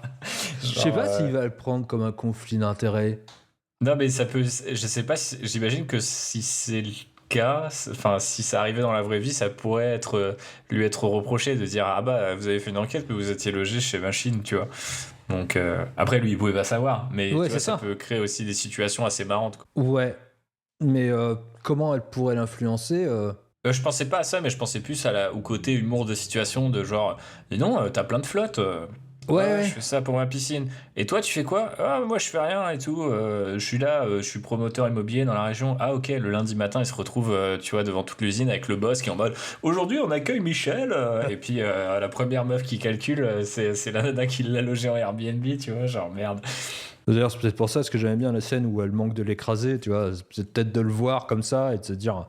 Je sais pas s'il va le prendre comme un conflit d'intérêts. Non, mais ça peut... Je sais pas, j'imagine que si c'est le cas, enfin, si ça arrivait dans la vraie vie, ça pourrait lui être reproché de dire « Ah bah, vous avez fait une enquête, mais vous étiez logé chez Machine, tu vois. » Donc après, lui, il pouvait pas savoir. Mais ouais, tu vois, ça peut créer aussi des situations assez marrantes, quoi. Ouais, mais comment elle pourrait l'influencer Je pensais pas à ça, mais je pensais plus au côté humour de situation, de genre, dis non, t'as plein de flottes. Ouais. Je fais ça pour ma piscine. Et toi, tu fais quoi? Ah, moi, je fais rien et tout. Je suis là, je suis promoteur immobilier dans la région. Ah, ok, le lundi matin, il se retrouve, tu vois, devant toute l'usine avec le boss qui est en mode aujourd'hui, on accueille Michel. Et puis, la première meuf qui calcule, c'est la nana qui l'a logé en Airbnb, tu vois, genre merde. D'ailleurs, c'est peut-être pour ça, parce que j'aimais bien la scène où elle manque de l'écraser, tu vois. C'est peut-être de le voir comme ça et de se dire.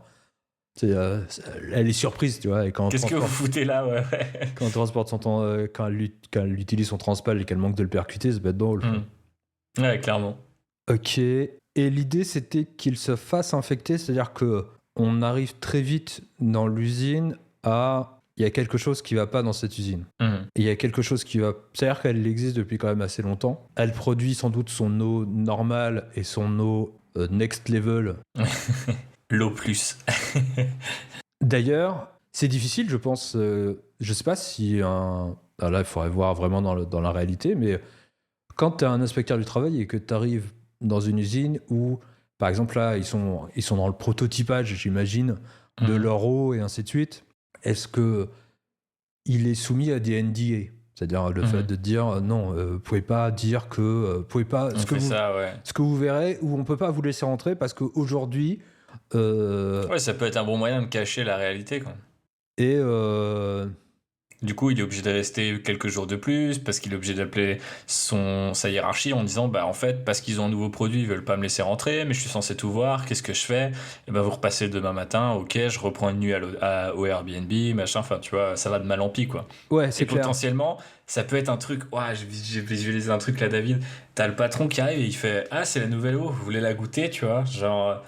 Elle est surprise, tu vois. Et Qu'est-ce que vous foutez là, ouais. Quand on transporte son temps, quand elle utilise son transpal et qu'elle manque de le percuter, ça peut être drôle. Ouais, clairement. Ok. Et l'idée, c'était qu'il se fasse infecter, c'est-à-dire que on arrive très vite dans l'usine à... Il y a quelque chose qui va pas dans cette usine. Il y a quelque chose qui va... C'est-à-dire qu'elle existe depuis quand même assez longtemps. Elle produit sans doute son eau normale et son eau next level. L'eau plus. D'ailleurs, c'est difficile, je pense. Je sais pas si là, il faudrait voir vraiment dans la réalité, mais quand tu es un inspecteur du travail et que tu arrives dans une usine où, par exemple, là, ils sont dans le prototypage, j'imagine, de leur eau et ainsi de suite, est-ce que il est soumis à des NDA? C'est-à-dire le fait de dire non, vous pouvez pas dire que vous pouvez pas ce que vous verrez, ou on peut pas vous laisser rentrer parce qu'aujourd'hui ouais, ça peut être un bon moyen de cacher la réalité, quoi. Et du coup, il est obligé de rester quelques jours de plus parce qu'il est obligé d'appeler sa hiérarchie en disant bah en fait parce qu'ils ont un nouveau produit, ils veulent pas me laisser rentrer, mais je suis censé tout voir, qu'est-ce que je fais? Et ben vous repassez demain matin, ok, je reprends une nuit au Airbnb, machin, enfin tu vois, ça va de mal en pis, quoi. Ouais, c'est clair. Potentiellement, ça peut être un truc, ouais, j'ai visualisé un truc là, David, t'as le patron qui arrive et il fait ah c'est la nouvelle eau, vous voulez la goûter, tu vois, genre.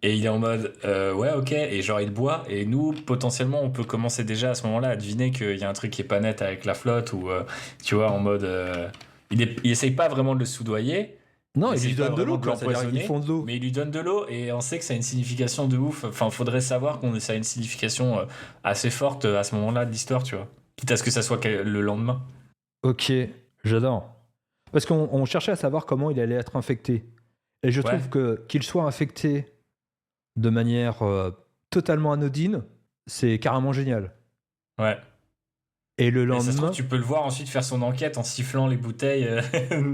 Et il est en mode ouais ok, et genre il boit, et nous potentiellement on peut commencer déjà à ce moment-là à deviner qu'il y a un truc qui est pas net avec la flotte, ou tu vois, en mode il essaye pas vraiment de le soudoyer. Non, il lui donne de l'eau, quoi. Ils font de l'eau, mais il lui donne de l'eau et on sait que ça a une signification de ouf. Enfin, faudrait savoir ça a une signification assez forte à ce moment-là de l'histoire, tu vois, quitte à ce que ça soit le lendemain. Ok, j'adore, parce qu'on cherchait à savoir comment il allait être infecté, et je trouve qu'il soit infecté de manière totalement anodine, c'est carrément génial. Ouais. Et le lendemain... Et ça se trouve, tu peux le voir ensuite faire son enquête en sifflant les bouteilles,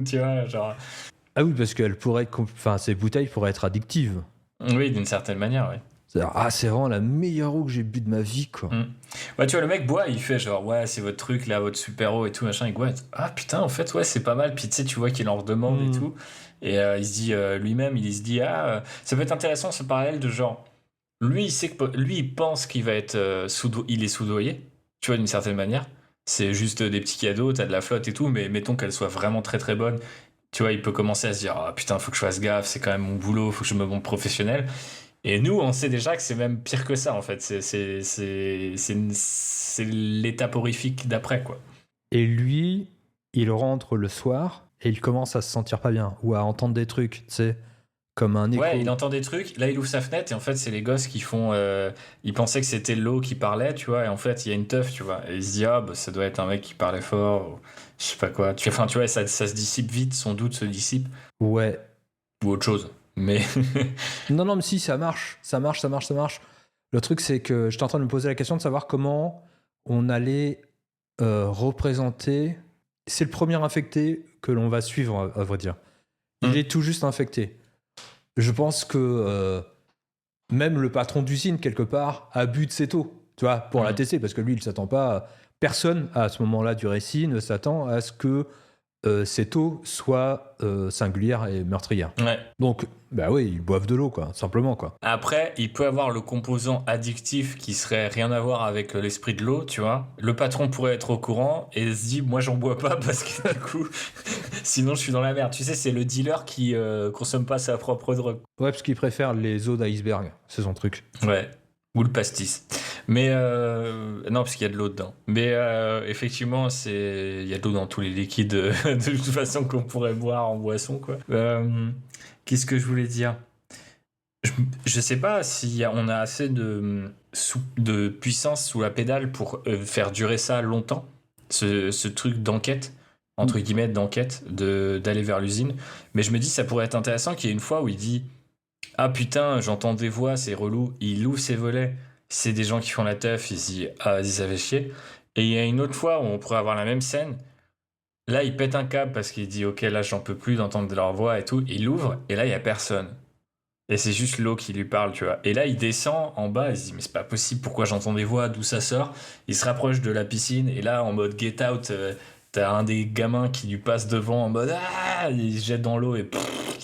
tu vois, genre... Ah oui, parce qu'elle pourrait... Enfin, ces bouteilles pourraient être addictives. Oui, d'une certaine manière, oui. C'est vraiment la meilleure eau que j'ai bu de ma vie, quoi. Ouais, tu vois, le mec boit, il fait genre, ouais, c'est votre truc, là, votre super eau et tout, machin, il boit, ah putain, en fait, ouais, c'est pas mal, puis tu sais, tu vois qu'il en redemande et tout. Et il se dit lui-même, il se dit ça peut être intéressant ce parallèle de genre lui il sait que lui il pense qu'il va être il est soudoyé, tu vois, d'une certaine manière. C'est juste des petits cadeaux, t'as de la flotte et tout, mais mettons qu'elle soit vraiment très très bonne, tu vois, il peut commencer à se dire ah putain faut que je fasse gaffe, c'est quand même mon boulot, faut que je me montre professionnel. Et nous, on sait déjà que c'est même pire que ça, en fait. C'est l'étape horrifique d'après, quoi. Et lui, il rentre le soir et il commence à se sentir pas bien ou à entendre des trucs, tu sais, comme un écho. Ouais, il entend des trucs. Là, il ouvre sa fenêtre et en fait, c'est les gosses qui font. Ils pensaient que c'était l'eau qui parlait, tu vois. Et en fait, il y a une teuf, tu vois. Et il se dit, ah, bah, ça doit être un mec qui parlait fort. Ou je sais pas quoi. Enfin, tu vois, ça se dissipe vite. Son doute se dissipe. Ouais. Ou autre chose. Mais. Non, mais si, ça marche. Ça marche. Le truc, c'est que j'étais en train de me poser la question de savoir comment on allait représenter. C'est le premier infecté que l'on va suivre, à vrai dire. Il est tout juste infecté. Je pense que même le patron d'usine, quelque part, a bu de cette eau, tu vois, pour la tester, parce que lui, il ne s'attend pas. Personne, à ce moment-là du récit, ne s'attend à ce que cette eau soit singulière et meurtrière. Ouais. Donc, bah oui, ils boivent de l'eau, quoi, simplement, quoi. Après, il peut avoir le composant addictif qui serait rien à voir avec l'esprit de l'eau, tu vois. Le patron pourrait être au courant et se dit, moi, j'en bois pas parce que du coup, sinon, je suis dans la merde. Tu sais, c'est le dealer qui consomme pas sa propre drogue. Ouais, parce qu'il préfère les eaux d'iceberg, c'est son truc. Ouais, ou le pastis. Mais non, parce qu'il y a de l'eau dedans. Mais effectivement, il y a de l'eau dans tous les liquides de toute façon qu'on pourrait boire en boisson, quoi. Qu'est-ce que je voulais dire? Je sais pas si on a assez de puissance sous la pédale pour faire durer ça longtemps, ce truc d'enquête, entre guillemets, d'enquête, d'aller vers l'usine. Mais je me dis, ça pourrait être intéressant qu'il y ait une fois où il dit, ah putain, j'entends des voix, c'est relou. Il ouvre ses volets, c'est des gens qui font la teuf, il se dit, ah vas-y, ça fait chier. Et il y a une autre fois où on pourrait avoir la même scène. Là, il pète un câble parce qu'il dit, ok, là, j'en peux plus d'entendre leur voix et tout. Il ouvre, et là, il y a personne. Et c'est juste l'eau qui lui parle, tu vois. Et là, il descend en bas, il se dit, mais c'est pas possible, pourquoi j'entends des voix, d'où ça sort? Il se rapproche de la piscine, et là, en mode get out, t'as un des gamins qui lui passe devant en mode, ah, il se jette dans l'eau et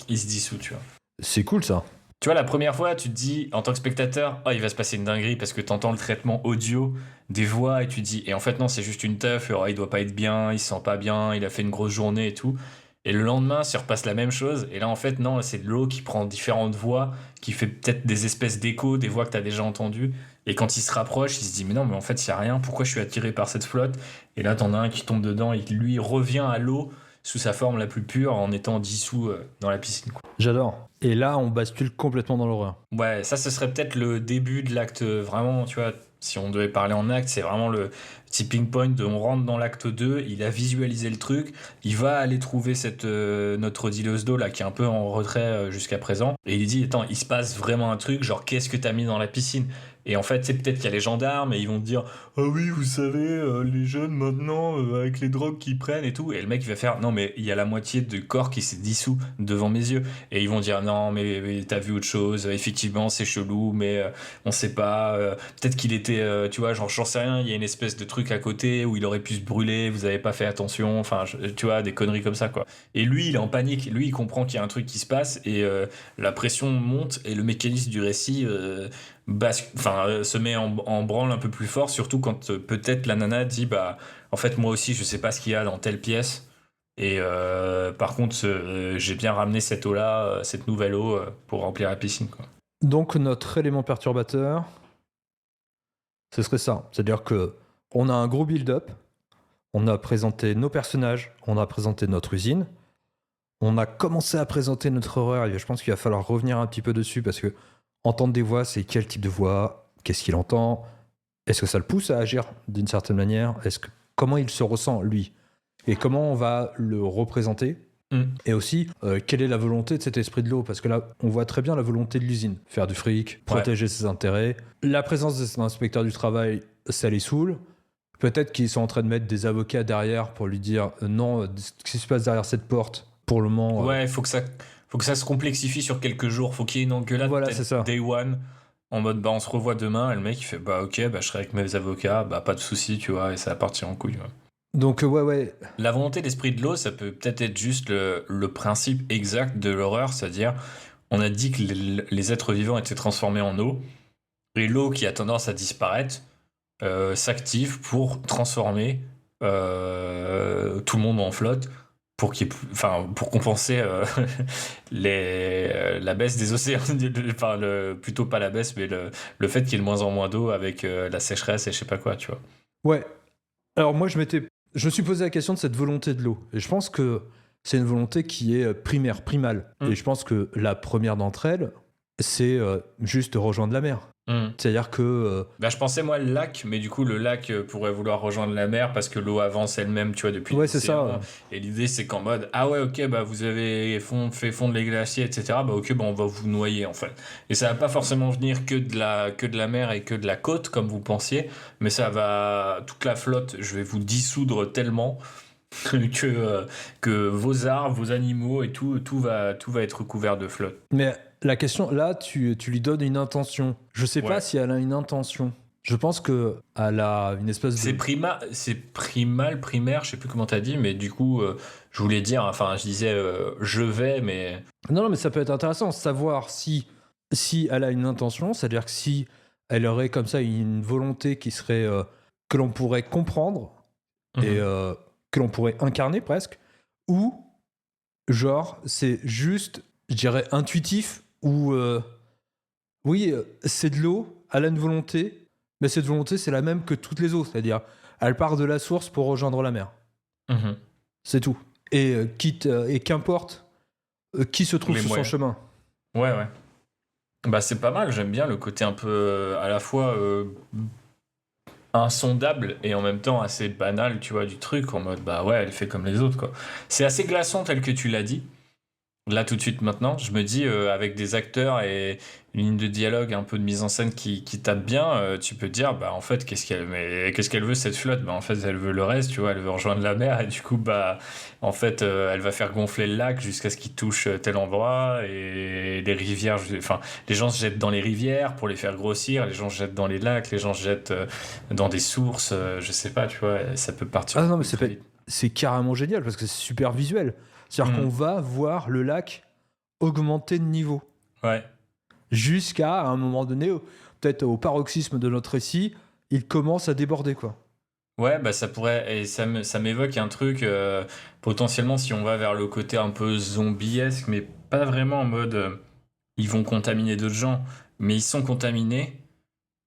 il se dissout, tu vois. C'est cool, ça. Tu vois, la première fois, tu te dis, en tant que spectateur, oh, il va se passer une dinguerie parce que t'entends le traitement audio des voix et tu te dis, et en fait, non, c'est juste une teuf, oh, il doit pas être bien, il se sent pas bien, il a fait une grosse journée et tout. Et le lendemain, ça repasse la même chose. Et là, en fait, non, c'est de l'eau qui prend différentes voix, qui fait peut-être des espèces d'échos, des voix que t'as déjà entendues. Et quand il se rapproche, il se dit, mais non, mais en fait, il y a rien, pourquoi je suis attiré par cette flotte? Et là, t'en as un qui tombe dedans et qui, lui, revient à l'eau sous sa forme la plus pure en étant dissous dans la piscine, quoi. J'adore. Et là, on bascule complètement dans l'horreur. Ouais, ça, ce serait peut-être le début de l'acte, vraiment, tu vois, si on devait parler en acte, c'est vraiment le tipping point de on rentre dans l'acte 2, il a visualisé le truc, il va aller trouver notre dealeuse d'eau là qui est un peu en retrait jusqu'à présent, et il dit, attends, il se passe vraiment un truc, genre qu'est-ce que t'as mis dans la piscine? Et en fait, c'est peut-être qu'il y a les gendarmes et ils vont te dire, ah oui, vous savez, les jeunes maintenant, avec les drogues qu'ils prennent et tout. Et le mec, il va faire, non, mais il y a la moitié du corps qui s'est dissous devant mes yeux. Et ils vont dire, non, mais t'as vu autre chose, effectivement, c'est chelou, mais on sait pas. Peut-être qu'il était, tu vois, genre, j'en sais rien, il y a une espèce de truc à côté où il aurait pu se brûler, vous avez pas fait attention, enfin, tu vois, des conneries comme ça, quoi. Et lui, il est en panique, lui, il comprend qu'il y a un truc qui se passe et la pression monte et le mécanisme du récit. Se met en branle un peu plus fort, surtout quand peut-être la nana dit bah en fait moi aussi je sais pas ce qu'il y a dans telle pièce et par contre j'ai bien ramené cette eau là, cette nouvelle eau pour remplir la piscine, quoi. Donc notre élément perturbateur, ce serait ça, c'est-à-dire que on a un gros build-up, on a présenté nos personnages, on a présenté notre usine, on a commencé à présenter notre horreur et je pense qu'il va falloir revenir un petit peu dessus parce que entendre des voix, c'est quel type de voix? Qu'est-ce qu'il entend? Est-ce que ça le pousse à agir d'une certaine manière? Comment il se ressent, lui? Et comment on va le représenter? Et aussi, quelle est la volonté de cet esprit de l'eau? Parce que là, on voit très bien la volonté de l'usine. Faire du fric, protéger ses intérêts. La présence de cet inspecteur du travail, ça les saoule. Peut-être qu'ils sont en train de mettre des avocats derrière pour lui dire non, ce qui se passe derrière cette porte, pour le moment... Ouais, il faut que ça se complexifie sur quelques jours. Faut qu'il y ait une engueulade, voilà, peut-être c'est ça. day one, en mode bah on se revoit demain. Et le mec il fait bah ok, bah je serai avec mes avocats, bah pas de soucis, tu vois, et ça va partir en couille. Ouais. Donc ouais. La volonté d'esprit de l'eau, ça peut peut-être être juste le principe exact de l'horreur, c'est-à-dire on a dit que les êtres vivants étaient transformés en eau, et l'eau qui a tendance à disparaître s'active pour transformer tout le monde en flotte. pour compenser la baisse des océans, enfin plutôt pas la baisse, mais le fait qu'il y ait de moins en moins d'eau avec la sécheresse et je sais pas quoi, tu vois. Ouais. Alors moi, je me suis posé la question de cette volonté de l'eau. Et je pense que c'est une volonté qui est primaire, primale. Et je pense que la première d'entre elles, c'est juste rejoindre la mer. C'est-à-dire que... je pensais moi le lac, mais du coup le lac pourrait vouloir rejoindre la mer parce que l'eau avance elle-même, tu vois, depuis Ouais, c'est ça. Et l'idée c'est qu'en mode, ah ouais, ok, bah vous avez fait fondre les glaciers, etc. Bah ok, bah on va vous noyer en fait. Et ça va pas forcément venir que de la mer et que de la côte comme vous pensiez, mais ça va, toute la flotte, je vais vous dissoudre tellement que vos arbres, vos animaux et tout va être couvert de flotte. Mais la question, là, tu lui donnes une intention. Je sais pas si elle a une intention. Je pense que elle a une espèce de... C'est primaire, je sais plus comment t'as dit, mais du coup, je voulais dire, enfin, je disais, je vais, mais... Non, mais ça peut être intéressant, savoir si elle a une intention, c'est-à-dire que si elle aurait comme ça une volonté qui serait... que l'on pourrait comprendre, et que l'on pourrait incarner presque, ou genre, c'est juste, je dirais, intuitif, ou... oui, c'est de l'eau, elle a une volonté, mais cette volonté, c'est la même que toutes les eaux, c'est-à-dire, elle part de la source pour rejoindre la mer. C'est tout. Et qu'importe qui se trouve sur son chemin. Ouais. Bah c'est pas mal, j'aime bien le côté un peu à la fois insondable et en même temps assez banal, tu vois, du truc, en mode, bah ouais, elle fait comme les autres, quoi. C'est assez glaçant tel que tu l'as dit. Là, tout de suite, maintenant, je me dis, avec des acteurs et une ligne de dialogue, un peu de mise en scène qui tape bien, tu peux te dire, bah, en fait, qu'est-ce qu'elle veut, cette flotte? Bah, en fait, elle veut le reste, tu vois, elle veut rejoindre la mer, et du coup, bah, en fait, elle va faire gonfler le lac jusqu'à ce qu'il touche tel endroit, et les rivières, enfin, les gens se jettent dans les rivières pour les faire grossir, les gens se jettent dans les lacs, les gens se jettent dans des sources, je sais pas, tu vois, ça peut partir. Ah non, mais c'est carrément génial, parce que c'est super visuel. C'est-à-dire qu'on va voir le lac augmenter de niveau. Ouais. Jusqu'à un moment donné, peut-être au paroxysme de notre récit, il commence à déborder, quoi. Ouais, bah ça pourrait, et ça m'évoque un truc, potentiellement si on va vers le côté un peu zombiesque, mais pas vraiment en mode ils vont contaminer d'autres gens, mais ils sont contaminés.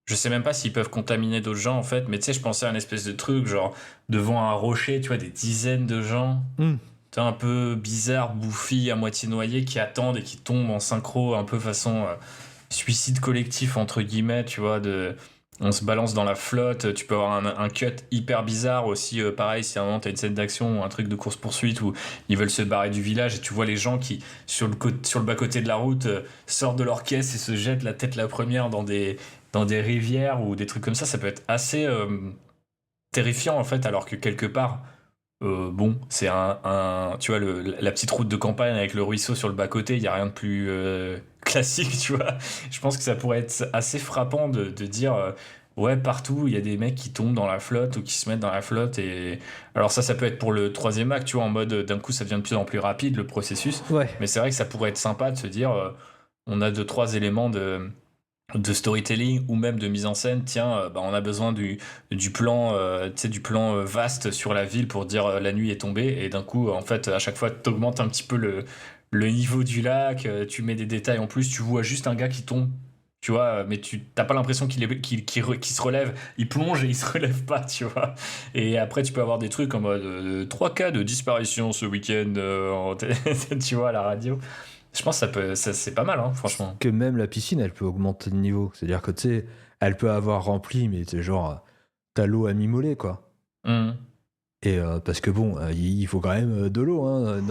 Je sais même pas s'ils peuvent contaminer d'autres gens en fait, mais tu sais, je pensais à un espèce de truc, genre devant un rocher, tu vois, des dizaines de gens. Un peu bizarre, bouffi, à moitié noyé, qui attendent et qui tombent en synchro, un peu façon suicide collectif, entre guillemets, tu vois, on se balance dans la flotte, tu peux avoir un cut hyper bizarre aussi, pareil, si à un moment t'as une scène d'action ou un truc de course-poursuite où ils veulent se barrer du village et tu vois les gens qui, sur le bas-côté de la route, sortent de leur caisse et se jettent la tête la première dans des rivières ou des trucs comme ça peut être assez terrifiant en fait, alors que quelque part... bon, c'est tu vois, la petite route de campagne avec le ruisseau sur le bas-côté, il n'y a rien de plus classique, tu vois. Je pense que ça pourrait être assez frappant de dire, ouais, partout, il y a des mecs qui tombent dans la flotte ou qui se mettent dans la flotte. Et alors ça peut être pour le troisième acte, tu vois, en mode, d'un coup, ça devient de plus en plus rapide, le processus. Ouais. Mais c'est vrai que ça pourrait être sympa de se dire, on a 2-3 éléments de storytelling ou même de mise en scène. Tiens, bah, on a besoin du plan, tu sais, du plan vaste sur la ville pour dire la nuit est tombée, et d'un coup en fait à chaque fois t'augmentes un petit peu le niveau du lac, tu mets des détails en plus, tu vois juste un gars qui tombe, tu vois, mais tu t'as pas l'impression qu'il se relève, il plonge et il se relève pas, tu vois. Et après tu peux avoir des trucs en mode 3 cas de disparition ce week-end tu vois, à la radio. Je pense que c'est pas mal, hein, franchement. Que même la piscine, elle peut augmenter de niveau. C'est-à-dire que, tu sais, elle peut avoir rempli, mais c'est genre, t'as l'eau à mi-mollet, quoi. Et parce que bon, il faut quand même de l'eau hein,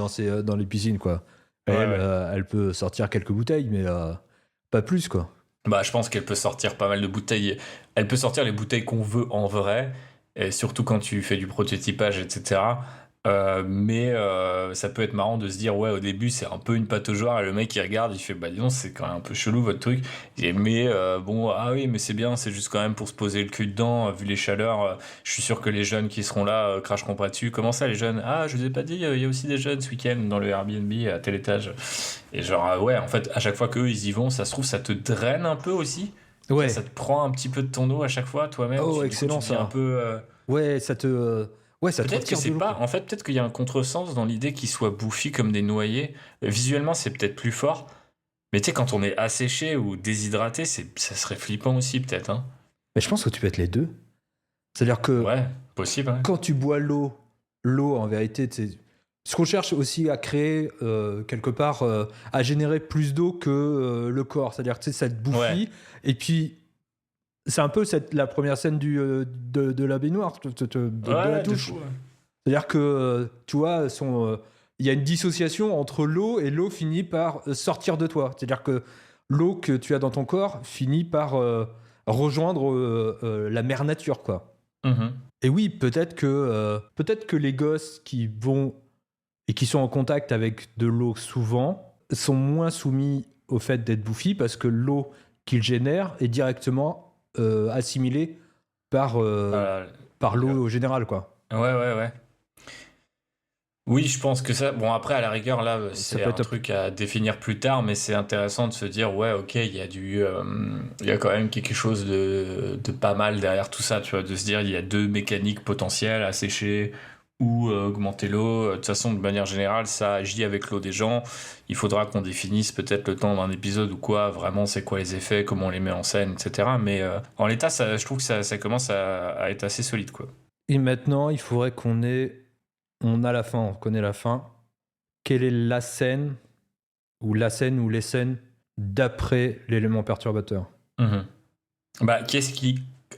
dans les piscines, quoi. Elle peut sortir quelques bouteilles, mais pas plus, quoi. Bah, je pense qu'elle peut sortir pas mal de bouteilles. Elle peut sortir les bouteilles qu'on veut en vrai, et surtout quand tu fais du prototypage, etc. Mais ça peut être marrant de se dire, ouais, au début c'est un peu une pataugeoire, et le mec il regarde, il fait, bah dis donc, c'est quand même un peu chelou votre truc. Mais bon, ah oui, mais c'est bien, c'est juste quand même pour se poser le cul dedans, vu les chaleurs. Je suis sûr que les jeunes qui seront là cracheront pas dessus. Comment ça, les jeunes? Ah, je vous ai pas dit, il y a aussi des jeunes ce week-end dans le Airbnb à tel étage. Et genre, ouais, en fait, à chaque fois qu'eux ils y vont, ça se trouve, ça te draine un peu aussi. Ouais. Ça te prend un petit peu de ton eau à chaque fois, toi-même. Oh, excellent, ça. Un peu. Ouais, ça te. Ouais, ça te Peut-être que retire de c'est l'eau, pas. quoi. En fait, peut-être qu'il y a un contresens dans l'idée qu'ils soient bouffis comme des noyés. Visuellement, c'est peut-être plus fort. Mais tu sais, quand on est asséché ou déshydraté, ça serait flippant aussi, peut-être. Hein. Mais je pense que tu peux être les deux. C'est-à-dire que Ouais, possible. Ouais. quand tu bois l'eau, en vérité, ce qu'on cherche aussi à créer, quelque part, à générer plus d'eau que le corps. C'est-à-dire que tu sais, ça te Ouais. bouffie. Et puis, c'est un peu la première scène de la baignoire, de la Ouais, de douche. fou. Ouais. C'est-à-dire que, tu vois, il y a une dissociation entre l'eau et l'eau finit par sortir de toi. C'est-à-dire que l'eau que tu as dans ton corps finit par rejoindre la mère nature, quoi. Mhm. Et oui, peut-être que les gosses qui vont et qui sont en contact avec de l'eau souvent sont moins soumis au fait d'être bouffis parce que l'eau qu'ils génèrent est directement assimilée par, Voilà. par l'eau au général, quoi. Ouais, ouais, ouais. Oui, je pense que ça. Bon, après, à la rigueur, là, Ça c'est peut un être truc à définir plus tard, mais c'est intéressant de se dire, ouais, ok, il y a quand même quelque chose de pas mal derrière tout ça, tu vois, de se dire, il y a deux mécaniques potentielles, assécher ou augmenter l'eau. De toute façon, de manière générale, ça agit avec l'eau des gens. Il faudra qu'on définisse peut-être le temps d'un épisode ou quoi, vraiment, c'est quoi les effets, comment on les met en scène, etc. Mais en l'état, je trouve que ça commence à être assez solide, quoi. Et maintenant, il faudrait on a la fin, on connaît la fin. Quelle est la scène ou les scènes d'après l'élément perturbateur? Mhm. Bah,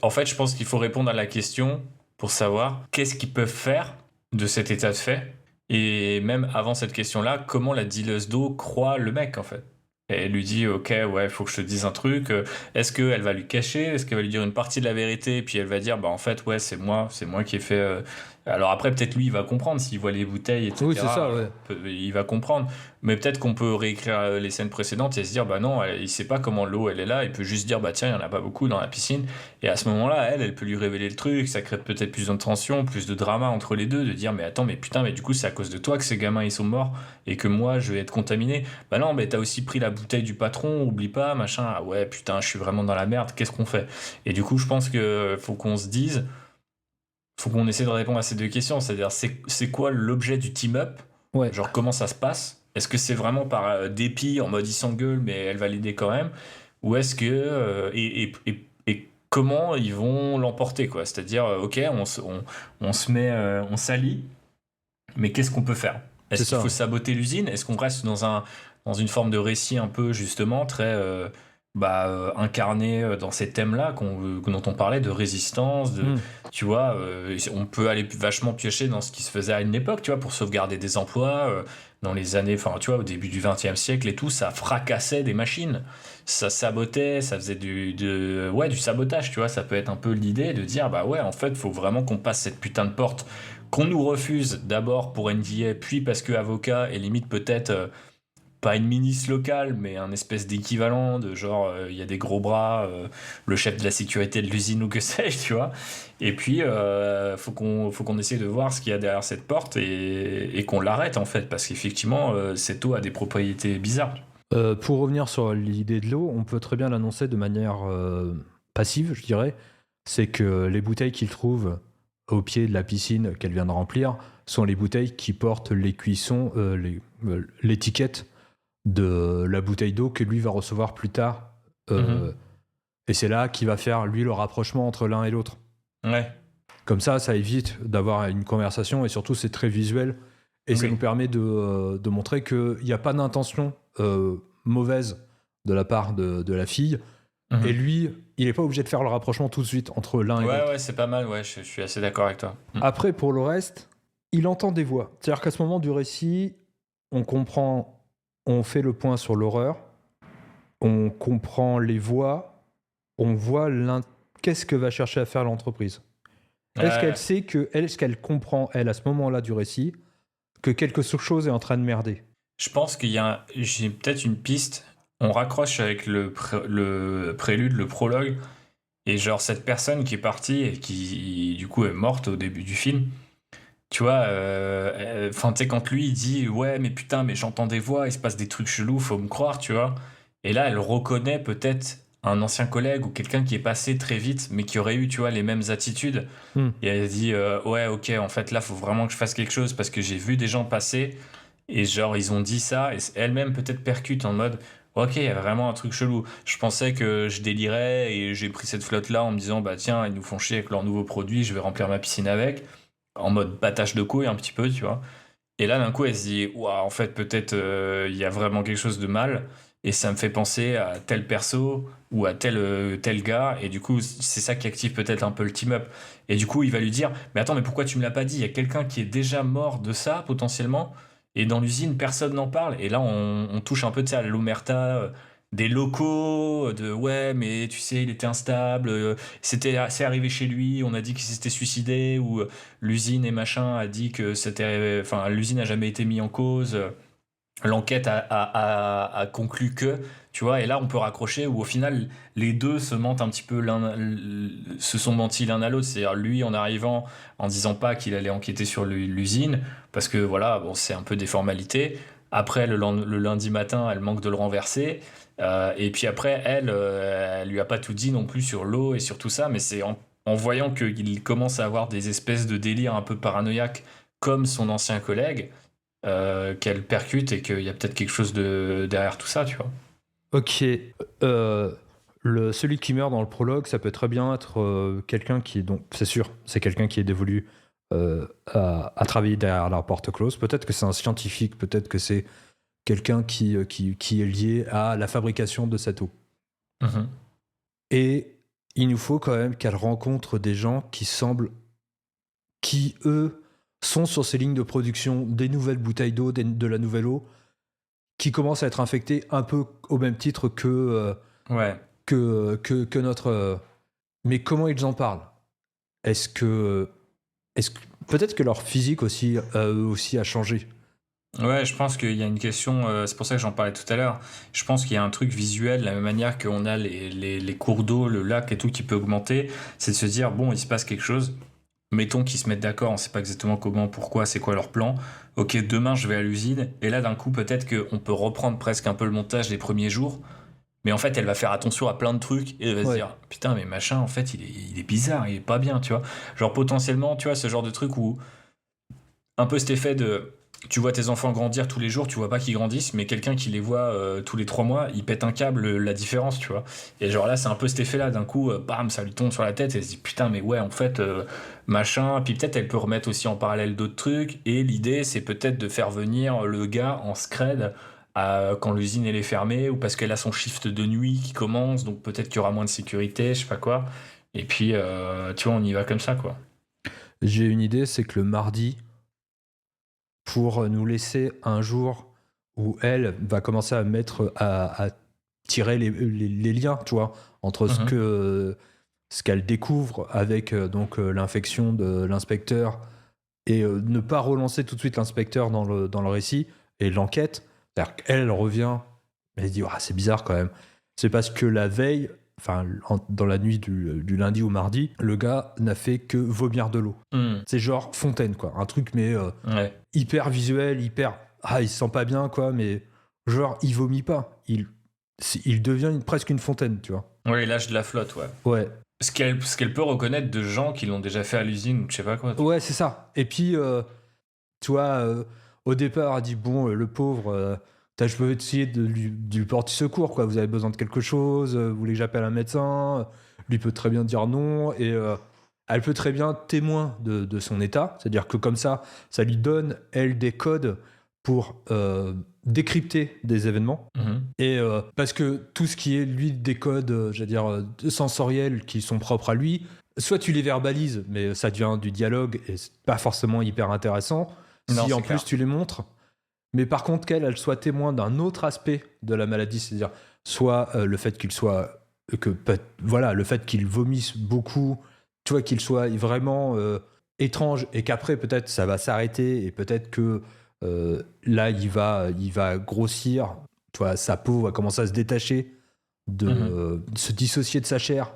En fait, je pense qu'il faut répondre à la question pour savoir qu'est-ce qu'ils peuvent faire de cet état de fait. Et même avant cette question-là, comment la dealeuse d'eau croit le mec, en fait. Et elle lui dit, ok, ouais, il faut que je te dise un truc. Est-ce qu'elle va lui cacher? Est-ce qu'elle va lui dire une partie de la vérité? Puis elle va dire, bah en fait, ouais, c'est moi qui ai fait. Alors après, peut-être lui, il va comprendre s'il voit les bouteilles, etc. Oui, c'est ça, ouais. Il va comprendre. Mais peut-être qu'on peut réécrire les scènes précédentes et se dire, bah non, il sait pas comment l'eau, elle est là. Il peut juste dire, bah tiens, il y en a pas beaucoup dans la piscine. Et à ce moment-là, elle peut lui révéler le truc. Ça crée peut-être plus de tension, plus de drama entre les deux. De dire, mais attends, mais putain, mais du coup, c'est à cause de toi que ces gamins, ils sont morts et que moi, je vais être contaminé. Bah non, mais t'as aussi pris la bouteille du patron, oublie pas, machin. Ah ouais, putain, je suis vraiment dans la merde. Qu'est-ce qu'on fait? Et du coup, je pense que faut qu'on se dise, faut qu'on essaie de répondre à ces deux questions. C'est-à-dire, c'est quoi l'objet du team-up? Ouais. Genre, comment ça se passe? Est-ce que c'est vraiment par dépit, en mode il s'engueule, mais elle va l'aider quand même? Ou est-ce que. Et comment ils vont l'emporter, quoi? C'est-à-dire, ok, on se met. On s'allie, mais qu'est-ce qu'on peut faire? C'est Est-ce qu'il ça. faut saboter l'usine? Est-ce qu'on reste dans une forme de récit un peu, justement, très. Incarné dans ces thèmes-là dont on parlait, de résistance, tu vois, on peut aller vachement piocher dans ce qui se faisait à une époque, tu vois, pour sauvegarder des emplois, dans les années, enfin, tu vois, au début du XXe siècle et tout, ça fracassait des machines, ça sabotait, ça faisait du sabotage, tu vois, ça peut être un peu l'idée de dire, bah ouais, en fait, faut vraiment qu'on passe cette putain de porte, qu'on nous refuse d'abord pour NDA, puis parce que avocat, et limite peut-être pas une ministre locale, mais un espèce d'équivalent de genre, il y a des gros bras, le chef de la sécurité de l'usine ou que sais-je, tu vois. Et puis, faut qu'on essaie de voir ce qu'il y a derrière cette porte et qu'on l'arrête, en fait, parce qu'effectivement, cette eau a des propriétés bizarres. Pour revenir sur l'idée de l'eau, on peut très bien l'annoncer de manière passive, je dirais. C'est que les bouteilles qu'il trouve au pied de la piscine qu'elle vient de remplir sont les bouteilles qui portent les cuissons, l'étiquette de la bouteille d'eau que lui va recevoir plus tard. Et c'est là qu'il va faire, lui, le rapprochement entre l'un et l'autre. Ouais. Comme ça évite d'avoir une conversation et surtout, c'est très visuel. Et ça Oui. nous permet de montrer qu'il n'y a pas d'intention mauvaise de la part de la fille. Et lui, il n'est pas obligé de faire le rapprochement tout de suite entre l'un et l'autre. Ouais, c'est pas mal, ouais, je suis assez d'accord avec toi. Après, pour le reste, il entend des voix. C'est-à-dire qu'à ce moment du récit, on comprend, on fait le point sur l'horreur, on comprend les voix, on voit qu'est-ce que va chercher à faire l'entreprise. Est-ce qu'elle comprend, elle, à ce moment-là du récit, que quelque chose est en train de merder? Je pense j'ai peut-être une piste. On raccroche avec le prélude, le prologue, et genre cette personne qui est partie et qui du coup est morte au début du film. Tu vois, enfin, tu sais, quand lui il dit ouais, mais putain, mais j'entends des voix, il se passe des trucs chelous, faut me croire, tu vois. Et là, elle reconnaît peut-être un ancien collègue ou quelqu'un qui est passé très vite, mais qui aurait eu, tu vois, les mêmes attitudes. Et elle dit, ouais, ok, en fait, là, faut vraiment que je fasse quelque chose parce que j'ai vu des gens passer et genre, ils ont dit ça et elle-même peut-être percute en mode, ok, il y a vraiment un truc chelou. Je pensais que je délirais et j'ai pris cette flotte-là en me disant, bah tiens, ils nous font chier avec leurs nouveaux produits, je vais remplir ma piscine avec, en mode battage de couilles un petit peu, tu vois. Et là, d'un coup, elle se dit, ouah, en fait, peut-être il y a vraiment quelque chose de mal. Et ça me fait penser à tel perso ou à tel gars. Et du coup, c'est ça qui active peut-être un peu le team-up. Et du coup, il va lui dire, mais attends, mais pourquoi tu me l'as pas dit? Il y a quelqu'un qui est déjà mort de ça, potentiellement. Et dans l'usine, personne n'en parle. Et là, on touche un peu, tu sais, à l'omerta des locaux, de ouais, mais tu sais, il était instable. C'est arrivé chez lui, on a dit qu'il s'était suicidé. Ou l'usine et machin a dit que c'était. Enfin, l'usine n'a jamais été mise en cause. L'enquête a conclu que, tu vois, et là on peut raccrocher où au final les deux se mentent un petit peu se sont mentis l'un à l'autre, c'est-à-dire lui en arrivant en disant pas qu'il allait enquêter sur l'usine, parce que voilà, bon, c'est un peu des formalités. Après le lundi matin, elle manque de le renverser. Et puis après, elle lui a pas tout dit non plus sur l'eau et sur tout ça, mais c'est en voyant qu'il commence à avoir des espèces de délires un peu paranoïaques comme son ancien collègue qu'elle percute et qu'il y a peut-être quelque chose derrière tout ça, tu vois. Ok. Celui qui meurt dans le prologue, ça peut très bien être quelqu'un qui est donc, c'est sûr, c'est quelqu'un qui est dévolu à travailler derrière la porte close. Peut-être que c'est un scientifique, peut-être que c'est quelqu'un qui est lié à la fabrication de cette eau. Mm-hmm. Et il nous faut quand même qu'elle rencontre des gens qui eux sont sur ces lignes de production des nouvelles bouteilles d'eau, de la nouvelle eau, qui commencent à être infectés un peu au même titre que notre. Mais comment ils en parlent? Est-ce que peut-être que leur physique aussi, eux aussi a changé? Ouais, je pense qu'il y a une question, c'est pour ça que j'en parlais tout à l'heure. Je pense qu'il y a un truc visuel, de la même manière qu'on a les cours d'eau, le lac et tout qui peut augmenter, c'est de se dire, bon, il se passe quelque chose. Mettons qu'ils se mettent d'accord, on sait pas exactement comment, pourquoi, c'est quoi leur plan. Ok, demain je vais à l'usine, et là d'un coup peut-être qu'on peut reprendre presque un peu le montage des premiers jours, mais en fait elle va faire attention à plein de trucs, et elle va se dire, putain mais machin en fait il est bizarre, il est pas bien, tu vois. Genre potentiellement, tu vois, ce genre de truc où un peu cet effet de tu vois tes enfants grandir tous les jours, tu vois pas qu'ils grandissent, mais quelqu'un qui les voit tous les 3 mois, il pète un câble, la différence, tu vois. Et genre là, c'est un peu cet effet-là, d'un coup, bam, ça lui tombe sur la tête, et elle se dit putain, mais ouais, en fait, machin. Puis peut-être elle peut remettre aussi en parallèle d'autres trucs, et l'idée, c'est peut-être de faire venir le gars en scred quand l'usine elle est fermée, ou parce qu'elle a son shift de nuit qui commence, donc peut-être qu'il y aura moins de sécurité, je sais pas quoi. Et puis, tu vois, on y va comme ça, quoi. J'ai une idée, c'est que le mardi, pour nous laisser un jour où elle va commencer à à tirer les liens, tu vois, entre ce qu'elle découvre avec l'infection de l'inspecteur et ne pas relancer tout de suite l'inspecteur dans le récit et l'enquête. C'est-à-dire qu'elle revient, elle se dit ah, c'est bizarre quand même. C'est parce que la veille, enfin dans la nuit du lundi au mardi, le gars n'a fait que vomir de l'eau. C'est genre fontaine, quoi. Un truc mais hyper visuel, il se sent pas bien, quoi, mais genre il vomit pas. Il devient presque une fontaine, tu vois. Ouais, il lâche de la flotte, ouais. Ouais. Ce qu'elle peut reconnaître de gens qui l'ont déjà fait à l'usine ou je sais pas quoi. Ouais, c'est ça. Et puis, tu vois, au départ, elle dit bon, le pauvre, je peux essayer de lui porter secours, quoi. Vous avez besoin de quelque chose, vous voulez que j'appelle un médecin? Lui peut très bien dire non, et elle peut très bien témoin de son état. C'est-à-dire que comme ça lui donne, elle, des codes pour décrypter des événements. Et parce que tout ce qui est, lui, des codes, sensoriels qui sont propres à lui, soit tu les verbalises, mais ça devient du dialogue et c'est pas forcément hyper intéressant. Non, si en clair. plus tu les montres. Mais par contre, qu'elle soit témoin d'un autre aspect de la maladie, c'est-à-dire soit le fait qu'il soit. Le fait qu'il vomisse beaucoup, tu vois, qu'il soit vraiment étrange et qu'après, peut-être, ça va s'arrêter et peut-être que là, il va grossir, tu vois, sa peau va commencer à se détacher, de se dissocier de sa chair